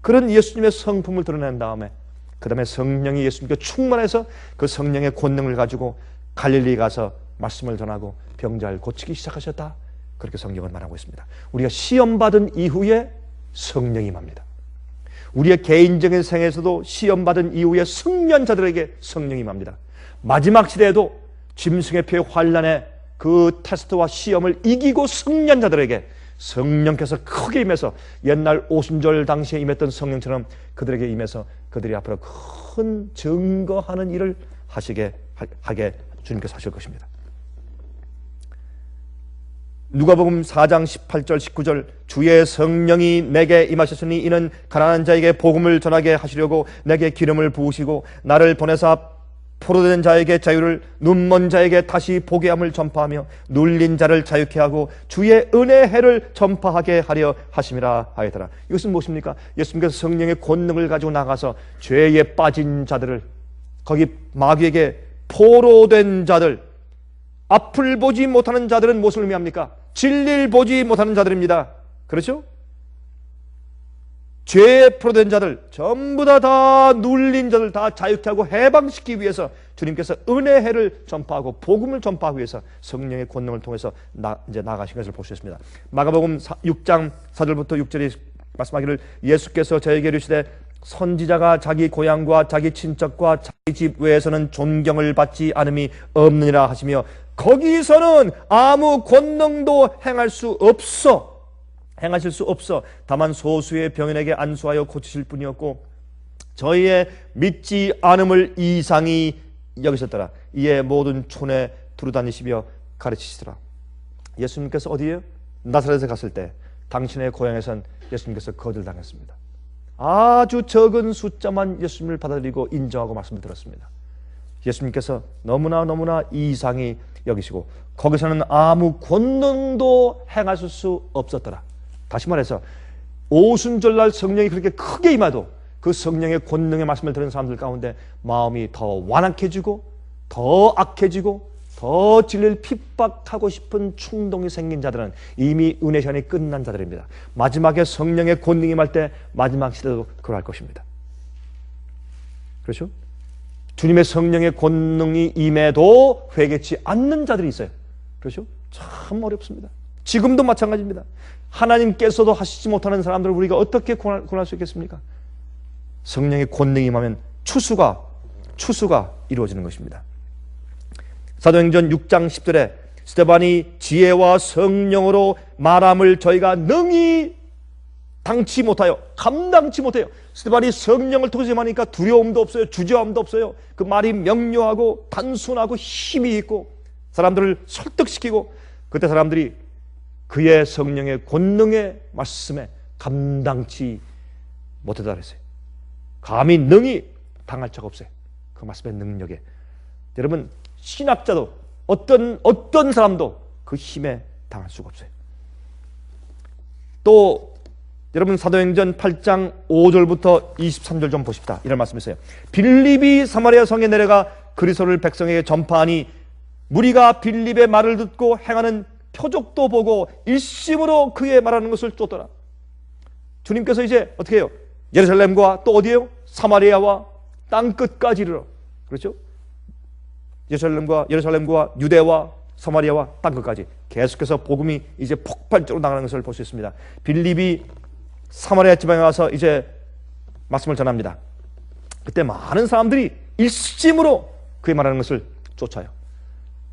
그런 예수님의 성품을 드러낸 다음에 그 다음에 성령이 예수님께 충만해서 그 성령의 권능을 가지고 갈릴리 가서 말씀을 전하고 병자를 고치기 시작하셨다. 그렇게 성경은 말하고 있습니다. 우리가 시험받은 이후에 성령이 임합니다. 우리의 개인적인 생에서도 시험받은 이후에 승리자들에게 성령이 임합니다. 마지막 시대에도 짐승의 피의 환난의 그 테스트와 시험을 이기고 승리한 자들에게 성령께서 크게 임해서 옛날 오순절 당시에 임했던 성령처럼 그들에게 임해서 그들이 앞으로 큰 증거하는 일을 하게 주님께서 하실 것입니다. 누가복음 4장 18절 19절 주의 성령이 내게 임하셨으니 이는 가난한 자에게 복음을 전하게 하시려고 내게 기름을 부으시고 나를 보내사 포로된 자에게 자유를, 눈먼 자에게 다시 보게 함을 전파하며 눌린 자를 자유케 하고 주의 은혜의 해를 전파하게 하려 하심이라 하였더라. 이것은 무엇입니까? 예수님께서 성령의 권능을 가지고 나가서 죄에 빠진 자들을, 거기 마귀에게 포로된 자들, 앞을 보지 못하는 자들은 무엇을 의미합니까? 진리를 보지 못하는 자들입니다. 그렇죠? 죄에 포로된 자들, 전부 다 눌린 자들 다 자유케 하고 해방시키기 위해서 주님께서 은혜의 해를 전파하고 복음을 전파하기 위해서 성령의 권능을 통해서 이제 나가신 것을 볼 수 있습니다. 마가복음 6장 4절부터 6절이 말씀하기를 예수께서 저에게 이르시되 선지자가 자기 고향과 자기 친척과 자기 집 외에서는 존경을 받지 않음이 없느니라 하시며 거기서는 아무 권능도 행하실 수 없어 다만 소수의 병인에게 안수하여 고치실 뿐이었고 저희의 믿지 않음을 이상히 여기셨더라. 이에 모든 촌에 두루다니시며 가르치시더라. 예수님께서 어디에요? 나사렛에 갔을 때 당신의 고향에선 예수님께서 거절당했습니다. 아주 적은 숫자만 예수님을 받아들이고 인정하고 말씀을 들었습니다. 예수님께서 너무나 이상히 여기시고 거기서는 아무 권능도 행하실 수 없었더라. 다시 말해서 오순절날 성령이 그렇게 크게 임하도 그 성령의 권능의 말씀을 들은 사람들 가운데 마음이 더 완악해지고 더 악해지고 더 진리를 핍박하고 싶은 충동이 생긴 자들은 이미 은혜 시간이 끝난 자들입니다. 마지막에 성령의 권능이 임할 때 마지막 시대도 그러할 것입니다. 그렇죠? 주님의 성령의 권능이 임해도 회개치 않는 자들이 있어요. 그렇죠? 참 어렵습니다. 지금도 마찬가지입니다. 하나님께서도 하시지 못하는 사람들을 우리가 어떻게 구원할 수 있겠습니까? 성령의 권능이 임하면 추수가 이루어지는 것입니다. 사도행전 6장 10절에 스데반이 지혜와 성령으로 말함을 저희가 능히 당치 못하여 감당치 못해요. 스데반이 성령을 통해서 임하니까 두려움도 없어요. 주저함도 없어요. 그 말이 명료하고 단순하고 힘이 있고 사람들을 설득시키고 그때 사람들이 그의 성령의 권능의 말씀에 감당치 못하다 그랬어요. 감히 능히 당할 자가 없어요. 그 말씀의 능력에. 여러분 신학자도 어떤 사람도 그 힘에 당할 수가 없어요. 또 여러분 사도행전 8장 5절부터 23절 좀 보십시다. 이런 말씀이 있어요. 빌립이 사마리아 성에 내려가 그리스도를 백성에게 전파하니 무리가 빌립의 말을 듣고 행하는 표적도 보고 일심으로 그의 말하는 것을 쫓더라. 주님께서 이제 어떻게 해요? 예루살렘과 또 어디에요? 사마리아와 땅 끝까지 이르러. 그렇죠? 예루살렘과 유대와 사마리아와 땅 끝까지 계속해서 복음이 이제 폭발적으로 나가는 것을 볼 수 있습니다. 빌립이 사마리아 지방에 와서 이제 말씀을 전합니다. 그때 많은 사람들이 일심으로 그의 말하는 것을 쫓아요.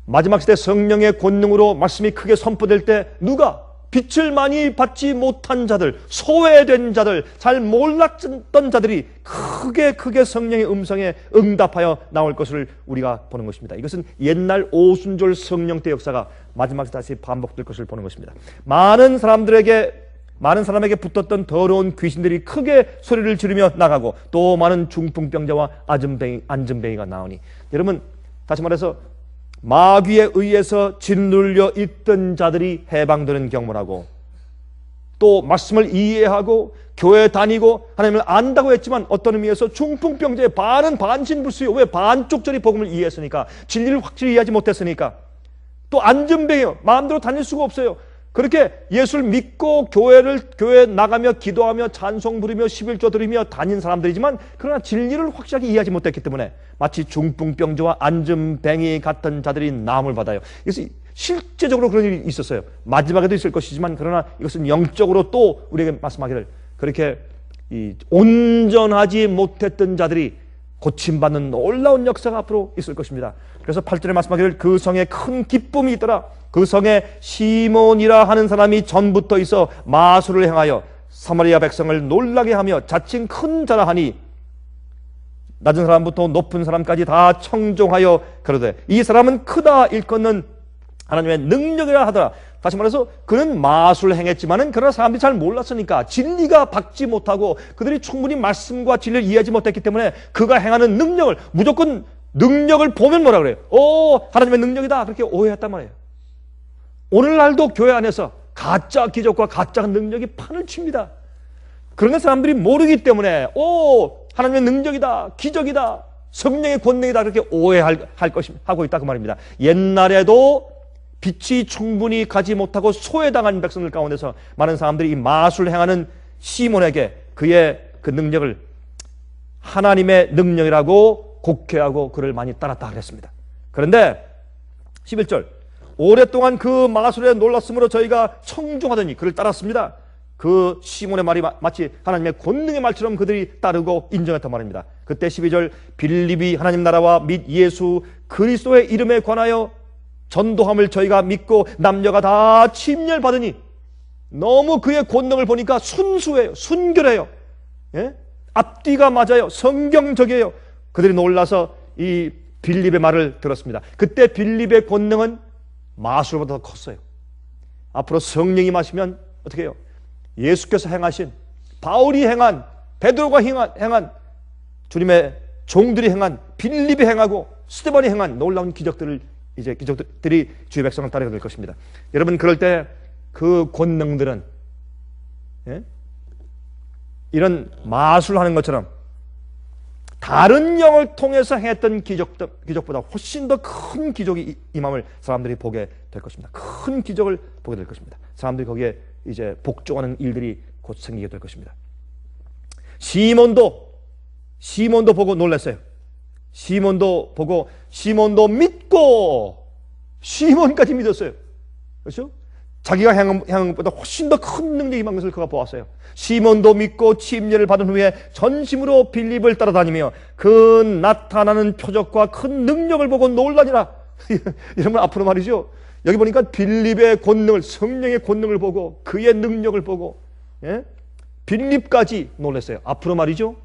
마지막 시대 성령의 권능으로 말씀이 크게 선포될 때 누가? 빛을 많이 받지 못한 자들, 소외된 자들, 잘 몰랐던 자들이 크게 성령의 음성에 응답하여 나올 것을 우리가 보는 것입니다. 이것은 옛날 오순절 성령 때 역사가 마지막에 다시 반복될 것을 보는 것입니다. 많은 사람에게 붙었던 더러운 귀신들이 크게 소리를 지르며 나가고 또 많은 중풍병자와 안전뱅이가 나오니 여러분 다시 말해서 마귀에 의해서 짓눌려 있던 자들이 해방되는 경험하고 또 말씀을 이해하고 교회 다니고 하나님을 안다고 했지만 어떤 의미에서 중풍병자의 반은 반신불수요. 왜? 반쪽짜리 복음을 이해했으니까, 진리를 확실히 이해하지 못했으니까. 또 안전뱅이요. 마음대로 다닐 수가 없어요. 그렇게 예수를 믿고 교회 나가며 기도하며 찬송 부르며 11조 드리며 다닌 사람들이지만 그러나 진리를 확실하게 이해하지 못했기 때문에 마치 중풍병자와 안전뱅이 같은 자들이 나음을 받아요. 그래서 실제적으로 그런 일이 있었어요. 마지막에도 있을 것이지만 그러나 이것은 영적으로 또 우리에게 말씀하기를 그렇게 온전하지 못했던 자들이 고침받는 놀라운 역사가 앞으로 있을 것입니다. 그래서 8절에 말씀하기를 그 성에 큰 기쁨이 있더라. 그 성에 시몬이라 하는 사람이 전부터 있어 마술을 행하여 사마리아 백성을 놀라게 하며 자칭 큰 자라 하니 낮은 사람부터 높은 사람까지 다 청종하여 그러되 이 사람은 크다 일컫는 하나님의 능력이라 하더라. 다시 말해서 그는 마술을 행했지만은 그러나 사람들이 잘 몰랐으니까 진리가 받지 못하고 그들이 충분히 말씀과 진리를 이해하지 못했기 때문에 그가 행하는 능력을 무조건 능력을 보면 뭐라 그래요? 하나님의 능력이다 그렇게 오해했단 말이에요. 오늘날도 교회 안에서 가짜 기적과 가짜 능력이 판을 칩니다. 그런데 사람들이 모르기 때문에 하나님의 능력이다, 기적이다, 성령의 권능이다 그렇게 하고 있다 그 말입니다. 옛날에도 빛이 충분히 가지 못하고 소외당한 백성들 가운데서 많은 사람들이 이 마술을 행하는 시몬에게 그의 그 능력을 하나님의 능력이라고 곡해하고 그를 많이 따랐다 그랬습니다. 그런데 11절 오랫동안 그 마술에 놀랐으므로 저희가 청중하더니 그를 따랐습니다. 그 시몬의 말이 마치 하나님의 권능의 말처럼 그들이 따르고 인정했단 말입니다. 그때 12절 빌립이 하나님 나라와 및 예수 그리스도의 이름에 관하여 전도함을 저희가 믿고 남녀가 다 침례받으니 너무 그의 권능을 보니까 순수해요. 순결해요. 예? 앞뒤가 맞아요. 성경적이에요. 그들이 놀라서 이 빌립의 말을 들었습니다. 그때 빌립의 권능은 마술보다 더 컸어요. 앞으로 성령이 마시면 어떻게 해요? 예수께서 행하신 바울이 행한 베드로가 행한 주님의 종들이 행한, 빌립이 행하고 스데반이 행한 놀라운 기적들이 주의 백성을 따르게 될 것입니다. 여러분, 그럴 때 그 권능들은 이런 마술하는 것처럼 다른 영을 통해서 행했던 기적보다 훨씬 더 큰 기적이 임함을 사람들이 보게 될 것입니다. 큰 기적을 보게 될 것입니다. 사람들이 거기에 이제 복종하는 일들이 곧 생기게 될 것입니다. 시몬도 보고 놀랐어요. 시몬도 믿고 시몬까지 믿었어요. 그렇죠? 자기가 행한 것보다 훨씬 더 큰 능력이 임한 것을 그가 보았어요. 시몬도 믿고 침례를 받은 후에 전심으로 빌립을 따라다니며 그 나타나는 표적과 큰 능력을 보고 놀라니라. 여러분, 앞으로 말이죠, 여기 보니까 빌립의 권능을, 성령의 권능을 보고 그의 능력을 보고 빌립까지 놀랐어요. 앞으로 말이죠,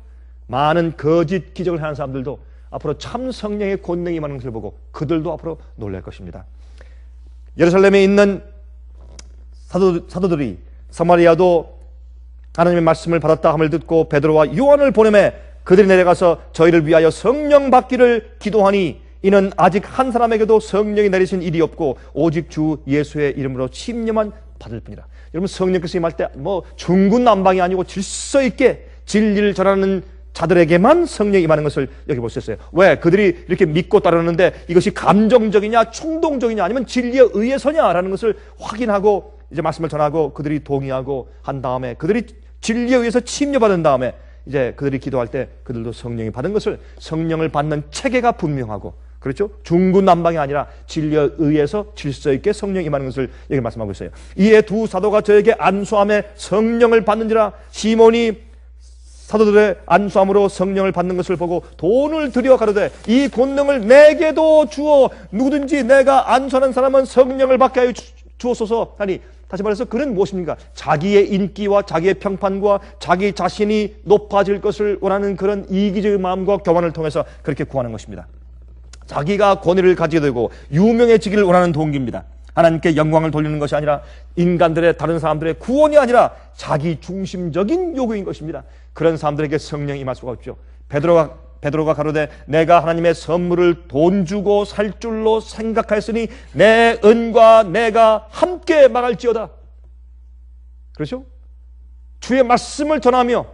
많은 거짓 기적을 하는 사람들도 앞으로 참 성령의 권능이 임하는 것을 보고 그들도 앞으로 놀랄 것입니다. 예루살렘에 있는 사도들이 사마리아도 하나님의 말씀을 받았다 함을 듣고 베드로와 요한을 보내매 그들이 내려가서 저희를 위하여 성령 받기를 기도하니 이는 아직 한 사람에게도 성령이 내리신 일이 없고 오직 주 예수의 이름으로 침례만 받을 뿐이라. 여러분, 성령께서 임할 때 중구난방이 아니고 질서 있게 진리를 전하는 자들에게만 성령이 임하는 것을 여기 볼 수 있어요. 왜? 그들이 이렇게 믿고 따르는데 이것이 감정적이냐 충동적이냐 아니면 진리에 의해서냐라는 것을 확인하고 이제 말씀을 전하고 그들이 동의하고 한 다음에 그들이 진리에 의해서 침례받은 다음에 이제 그들이 기도할 때 그들도 성령이 받은 것을, 성령을 받는 체계가 분명하고, 그렇죠? 중구난방이 아니라 진리에 의해서 질서 있게 성령이 임하는 것을 여기 말씀하고 있어요. 이에 두 사도가 저에게 안수함에 성령을 받는지라. 시몬이 사도들의 안수함으로 성령을 받는 것을 보고 돈을 들여 가로되 이 권능을 내게도 주어 누구든지 내가 안수하는 사람은 성령을 받게 하여 주옵소서 하니, 다시 말해서 그는 무엇입니까? 자기의 인기와 자기의 평판과 자기 자신이 높아질 것을 원하는 그런 이기적인 마음과 교만을 통해서 그렇게 구하는 것입니다. 자기가 권위를 가지게 되고 유명해지기를 원하는 동기입니다. 하나님께 영광을 돌리는 것이 아니라 인간들의, 다른 사람들의 구원이 아니라 자기 중심적인 요구인 것입니다. 그런 사람들에게 성령이 임할 수가 없죠. 베드로가 가로되 내가 하나님의 선물을 돈 주고 살 줄로 생각하였으니 내 은과 내가 함께 망할지어다. 그렇죠? 주의 말씀을 전하며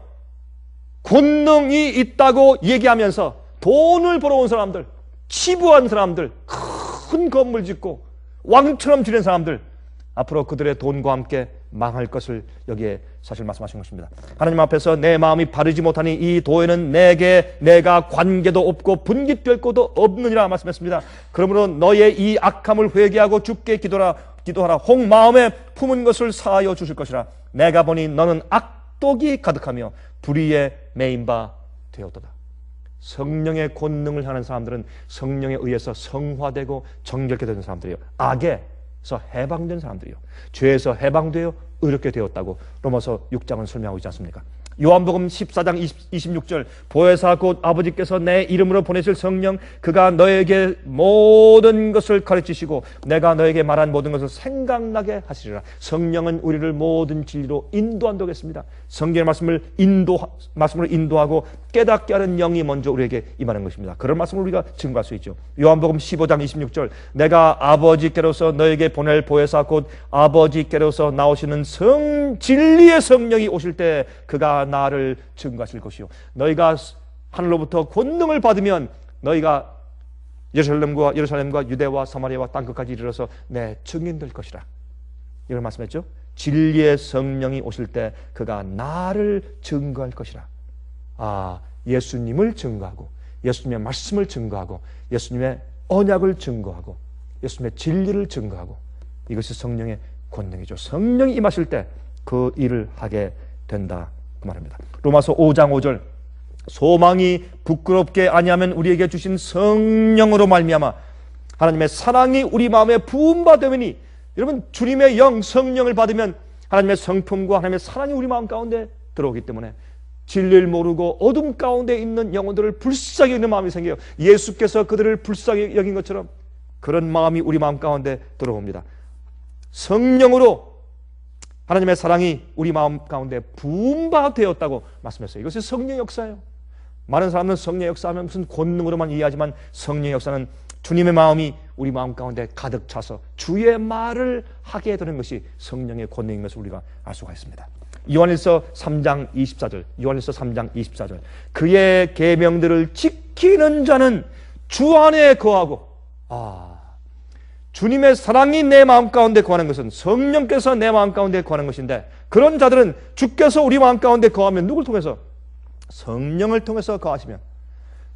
권능이 있다고 얘기하면서 돈을 벌어온 사람들, 치부한 사람들, 큰 건물 짓고 왕처럼 지낸 사람들, 앞으로 그들의 돈과 함께 망할 것을 여기에 사실 말씀하신 것입니다. 하나님 앞에서 내 마음이 바르지 못하니 이 도에는 내가 관계도 없고 분깃될 것도 없느니라 말씀했습니다. 그러므로 너의 이 악함을 회개하고 주께 기도하라. 혹 마음에 품은 것을 사하여 주실 것이라. 내가 보니 너는 악독이 가득하며 불의에 매인 바 되었도다. 성령의 권능을 하는 사람들은 성령에 의해서 성화되고 정결케 되는 사람들이에요. 악에서 해방된 사람들이요, 죄에서 해방되어 의롭게 되었다고 로마서 6장은 설명하고 있지 않습니까? 요한복음 14장 26절 보혜사 곧 아버지께서 내 이름으로 보내실 성령 그가 너에게 모든 것을 가르치시고 내가 너에게 말한 모든 것을 생각나게 하시리라. 성령은 우리를 모든 진리로 인도한다겠습니다. 성경의 말씀으로 인도하고 깨닫게 하는 영이 먼저 우리에게 임하는 것입니다. 그런 말씀을 우리가 증거할 수 있죠. 요한복음 15장 26절 내가 아버지께로서 너에게 보낼 보혜사 곧 아버지께로서 나오시는 진리의 성령이 오실 때 그가 나를 증거하실 것이요 너희가 하늘로부터 권능을 받으면 너희가 예루살렘과 유대와 사마리아와 땅끝까지 이르러서 내 증인 될 것이라. 이런 말씀했죠. 진리의 성령이 오실 때 그가 나를 증거할 것이라. 예수님을 증거하고 예수님의 말씀을 증거하고 예수님의 언약을 증거하고 예수님의 진리를 증거하고, 이것이 성령의 권능이죠. 성령이 임하실 때 그 일을 하게 된다 그 말입니다. 로마서 5장 5절 소망이 부끄럽게 아니하면 우리에게 주신 성령으로 말미암아 하나님의 사랑이 우리 마음에 부음받으니, 여러분 주님의 영 성령을 받으면 하나님의 성품과 하나님의 사랑이 우리 마음 가운데 들어오기 때문에 진리를 모르고 어둠 가운데 있는 영혼들을 불쌍히 여기는 마음이 생겨요. 예수께서 그들을 불쌍히 여긴 것처럼 그런 마음이 우리 마음 가운데 들어옵니다. 성령으로 하나님의 사랑이 우리 마음 가운데 부음바 되었다고 말씀했어요. 이것이 성령 역사예요. 많은 사람들은 성령의 역사하면 무슨 권능으로만 이해하지만 성령의 역사는 주님의 마음이 우리 마음 가운데 가득 차서 주의 말을 하게 되는 것이 성령의 권능인 것을 우리가 알 수가 있습니다. 요한일서 3장 24절, 요한일서 3장 24절. 그의 계명들을 지키는 자는 주 안에 거하고, 주님의 사랑이 내 마음 가운데 거하는 것은 성령께서 내 마음 가운데 거하는 것인데, 그런 자들은 주께서 우리 마음 가운데 거하면 누굴 통해서? 성령을 통해서 거하시면.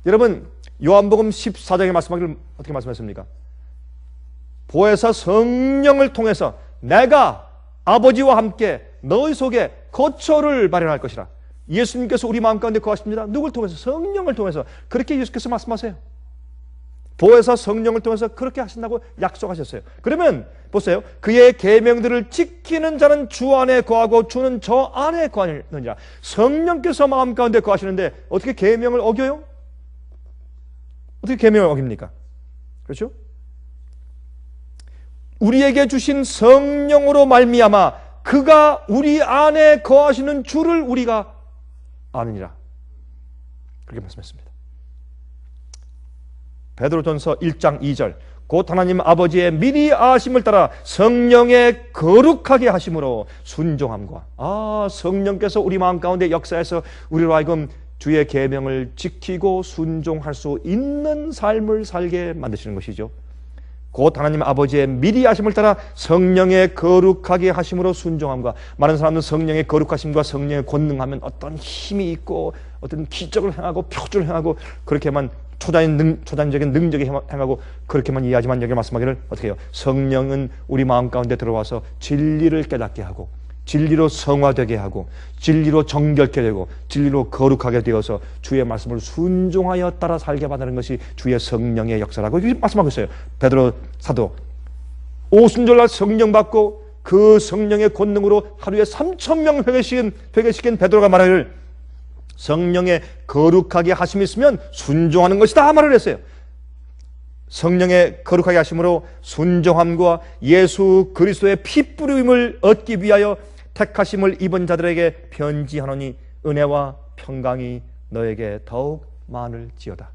여러분, 요한복음 14장의 말씀하기를 어떻게 말씀했습니까? 보혜사 성령을 통해서 내가 아버지와 함께 너희 속에 거처를 마련할 것이라. 예수님께서 우리 마음 가운데 거하십니다. 누굴 통해서? 성령을 통해서. 그렇게 예수께서 말씀하세요. 보혜사 성령을 통해서 그렇게 하신다고 약속하셨어요. 그러면 보세요. 그의 계명들을 지키는 자는 주 안에 거하고 주는 저 안에 거하느니라. 성령께서 마음 가운데 거하시는데 어떻게 계명을 어겨요? 어떻게 계명을 어깁니까? 그렇죠? 우리에게 주신 성령으로 말미암아 그가 우리 안에 거하시는 주를 우리가 아느니라. 그렇게 말씀했습니다. 베드로전서 1장 2절. 곧 하나님 아버지의 미리 아심을 따라 성령의 거룩하게 하심으로 순종함과. 성령께서 우리 마음 가운데 역사해서 우리로 하여금 주의 계명을 지키고 순종할 수 있는 삶을 살게 만드시는 것이죠. 곧 하나님 아버지의 미리 하심을 따라 성령의 거룩하게 하심으로 순종함과. 많은 사람은 성령의 거룩하심과 성령의 권능하면 어떤 힘이 있고 어떤 기적을 행하고 표적을 행하고 그렇게만 초자연적인 능력이 행하고 그렇게만 이해하지만, 여기 말씀하기를 어떻게 해요? 성령은 우리 마음 가운데 들어와서 진리를 깨닫게 하고 진리로 성화되게 하고 진리로 정결케 되고 진리로 거룩하게 되어서 주의 말씀을 순종하여 따라 살게 만드는 것이 주의 성령의 역사라고 이렇게 말씀하고 있어요. 베드로 사도 오순절날 성령 받고 그 성령의 권능으로 하루에 3,000명 회개시킨 베드로가 말하기를 성령의 거룩하게 하심이 있으면 순종하는 것이다 말을 했어요. 성령의 거룩하게 하심으로 순종함과 예수 그리스도의 피 뿌림을 얻기 위하여 택하심을 입은 자들에게 편지하노니 은혜와 평강이 너에게 더욱 많을지어다.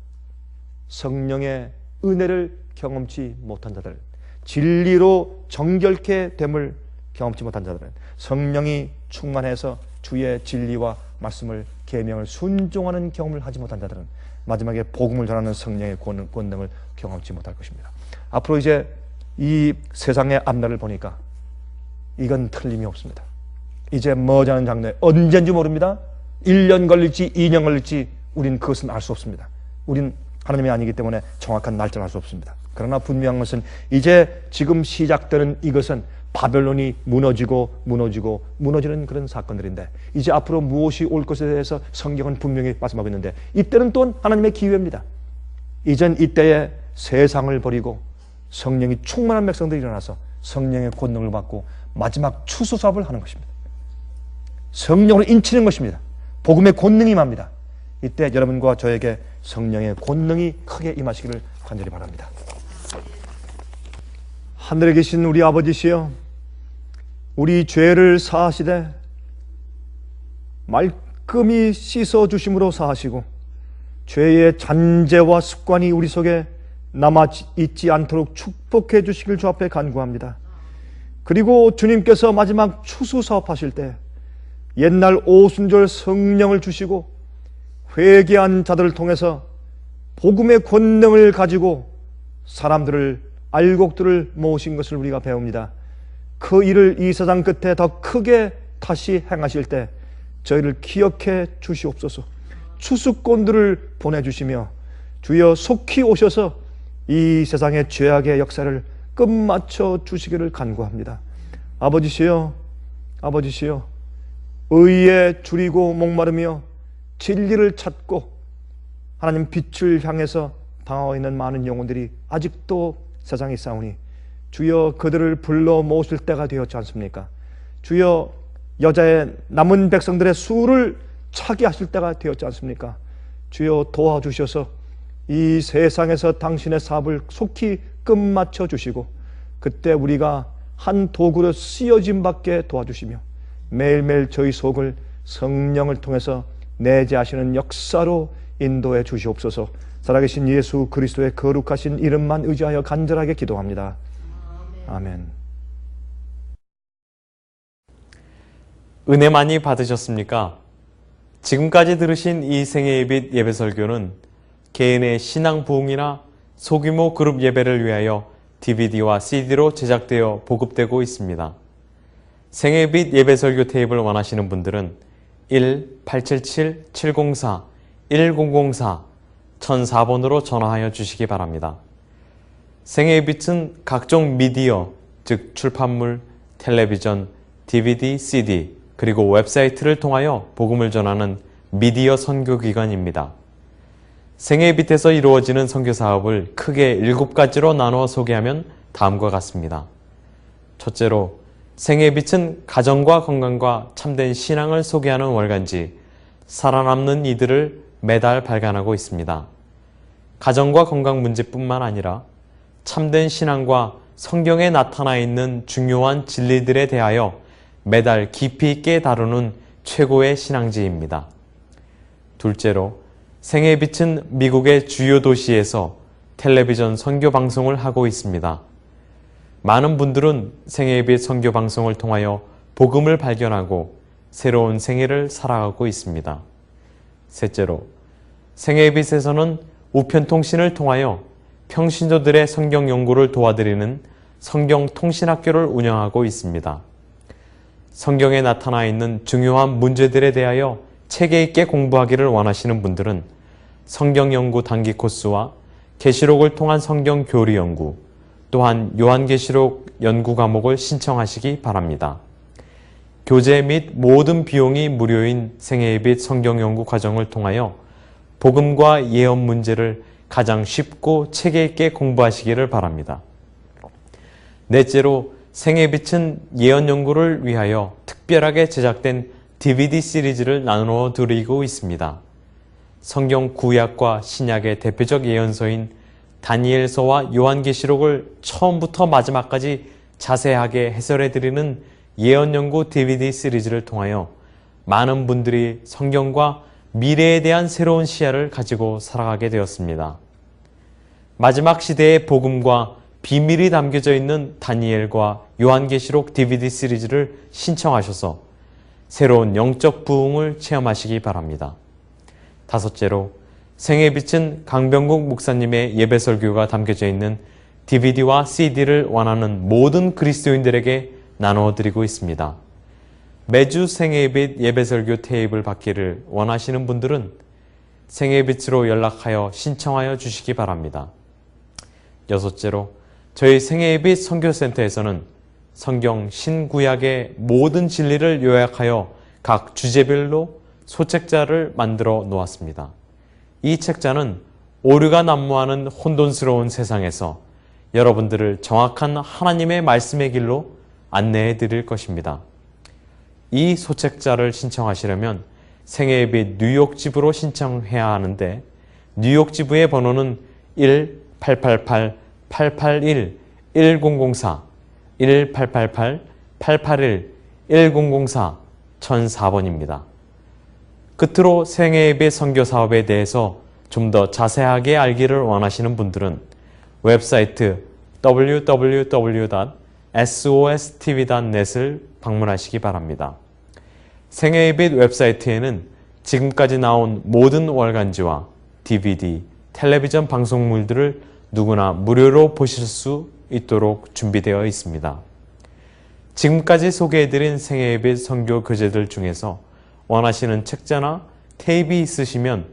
성령의 은혜를 경험치 못한 자들, 진리로 정결케 됨을 경험치 못한 자들은, 성령이 충만해서 주의 진리와 말씀을 계명을 순종하는 경험을 하지 못한 자들은 마지막에 복음을 전하는 성령의 권능을 경험치 못할 것입니다. 앞으로 이제 이 세상의 앞날을 보니까 이건 틀림이 없습니다. 이제 머지않은 장래에 언제인지 모릅니다. 1년 걸릴지 2년 걸릴지 우린 그것은 알 수 없습니다. 우린 하나님이 아니기 때문에 정확한 날짜를 알 수 없습니다. 그러나 분명한 것은 이제 지금 시작되는 이것은 바벨론이 무너지는 그런 사건들인데, 이제 앞으로 무엇이 올 것에 대해서 성경은 분명히 말씀하고 있는데, 이때는 또 하나님의 기회입니다. 이젠 이때에 세상을 버리고 성령이 충만한 백성들이 일어나서 성령의 권능을 받고 마지막 추수사업을 하는 것입니다. 성령으로 인치는 것입니다. 복음의 권능이 임합니다. 이때 여러분과 저에게 성령의 권능이 크게 임하시기를 간절히 바랍니다. 하늘에 계신 우리 아버지시여, 우리 죄를 사하시되 말끔히 씻어주심으로 사하시고 죄의 잔재와 습관이 우리 속에 남아있지 않도록 축복해 주시길 주 앞에 간구합니다. 그리고 주님께서 마지막 추수사업하실 때 옛날 오순절 성령을 주시고 회개한 자들을 통해서 복음의 권능을 가지고 사람들을, 알곡들을 모으신 것을 우리가 배웁니다. 그 일을 이 세상 끝에 더 크게 다시 행하실 때 저희를 기억해 주시옵소서. 추수꾼들을 보내주시며 주여 속히 오셔서 이 세상의 죄악의 역사를 끝마쳐 주시기를 간구합니다. 아버지시여, 아버지시여, 의에 줄이고 목마르며 진리를 찾고 하나님 빛을 향해서 방황하고 있는 많은 영혼들이 아직도 세상에 있사오니 주여 그들을 불러 모실 때가 되었지 않습니까? 주여 여자의 남은 백성들의 수를 차게 하실 때가 되었지 않습니까? 주여 도와주셔서 이 세상에서 당신의 사업을 속히 끝마쳐 주시고 그때 우리가 한 도구로 쓰여짐 받게 도와주시며 매일매일 저희 속을 성령을 통해서 내재하시는 역사로 인도해 주시옵소서. 살아계신 예수 그리스도의 거룩하신 이름만 의지하여 간절하게 기도합니다. 아멘. 은혜 많이 받으셨습니까? 지금까지 들으신 이 생애예빛 예배설교는 개인의 신앙 부흥이나 소규모 그룹 예배를 위하여 DVD와 CD로 제작되어 보급되고 있습니다. 생애빛 예배설교 테이프를 원하시는 분들은 1-877-704-1004 1004번으로 전화하여 주시기 바랍니다. 생애빛은 각종 미디어, 즉 출판물, 텔레비전, DVD, CD, 그리고 웹사이트를 통하여 복음을 전하는 미디어 선교기관입니다. 생애빛에서 이루어지는 선교사업을 크게 7가지로 나누어 소개하면 다음과 같습니다. 첫째로, 생애빛은 가정과 건강과 참된 신앙을 소개하는 월간지 살아남는 이들을 매달 발간하고 있습니다. 가정과 건강 문제뿐만 아니라 참된 신앙과 성경에 나타나 있는 중요한 진리들에 대하여 매달 깊이 있게 다루는 최고의 신앙지입니다. 둘째로, 생애빛은 미국의 주요 도시에서 텔레비전 선교 방송을 하고 있습니다. 많은 분들은 생애빛 선교 방송을 통하여 복음을 발견하고 새로운 생애를 살아가고 있습니다. 셋째로, 생애빛에서는 우편통신을 통하여 평신도들의 성경 연구를 도와드리는 성경통신학교를 운영하고 있습니다. 성경에 나타나 있는 중요한 문제들에 대하여 체계 있게 공부하기를 원하시는 분들은 성경 연구 단기 코스와 계시록을 통한 성경 교리 연구, 또한 요한계시록 연구 과목을 신청하시기 바랍니다. 교재 및 모든 비용이 무료인 생애빛 성경 연구 과정을 통하여 복음과 예언 문제를 가장 쉽고 체계 있게 공부하시기를 바랍니다. 넷째로, 생애빛은 예언 연구를 위하여 특별하게 제작된 DVD 시리즈를 나누어 드리고 있습니다. 성경 구약과 신약의 대표적 예언서인 다니엘서와 요한계시록을 처음부터 마지막까지 자세하게 해설해 드리는 예언 연구 DVD 시리즈를 통하여 많은 분들이 성경과 미래에 대한 새로운 시야를 가지고 살아가게 되었습니다. 마지막 시대의 복음과 비밀이 담겨져 있는 다니엘과 요한계시록 DVD 시리즈를 신청하셔서 새로운 영적 부흥을 체험하시기 바랍니다. 다섯째로, 생애빛은 강병국 목사님의 예배 설교가 담겨져 있는 DVD와 CD를 원하는 모든 그리스도인들에게 나누어 드리고 있습니다. 매주 생애빛 예배 설교 테이프를 받기를 원하시는 분들은 생애빛으로 연락하여 신청하여 주시기 바랍니다. 여섯째로, 저희 생애빛 선교센터에서는 성경 신구약의 모든 진리를 요약하여 각 주제별로 소책자를 만들어 놓았습니다. 이 책자는 오류가 난무하는 혼돈스러운 세상에서 여러분들을 정확한 하나님의 말씀의 길로 안내해 드릴 것입니다. 이 소책자를 신청하시려면 생애빛 뉴욕 지부로 신청해야 하는데, 뉴욕 지부의 번호는 1-888-881-1004, 1-888-881-1004, 1004번입니다. 끝으로 생애예배 선교 사업에 대해서 좀 더 자세하게 알기를 원하시는 분들은 웹사이트 www.sostv.net을 방문하시기 바랍니다. 생애예배 웹사이트에는 지금까지 나온 모든 월간지와 DVD, 텔레비전 방송물들을 누구나 무료로 보실 수 있도록 준비되어 있습니다. 지금까지 소개해드린 생애예배 선교 교재들 중에서 원하시는 책자나 테이프 있으시면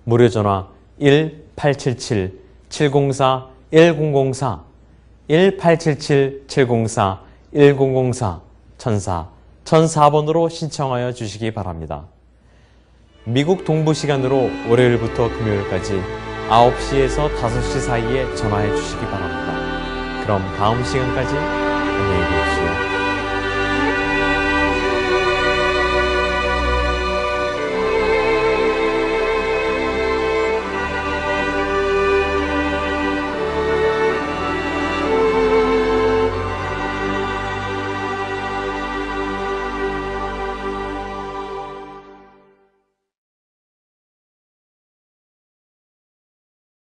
무료 전화 1-877-704-1004, 1-877-704-1004, 1004번으로 신청하여 주시기 바랍니다. 미국 동부 시간으로 월요일부터 금요일까지 9시에서 5시 사이에 전화해 주시기 바랍니다. 그럼 다음 시간까지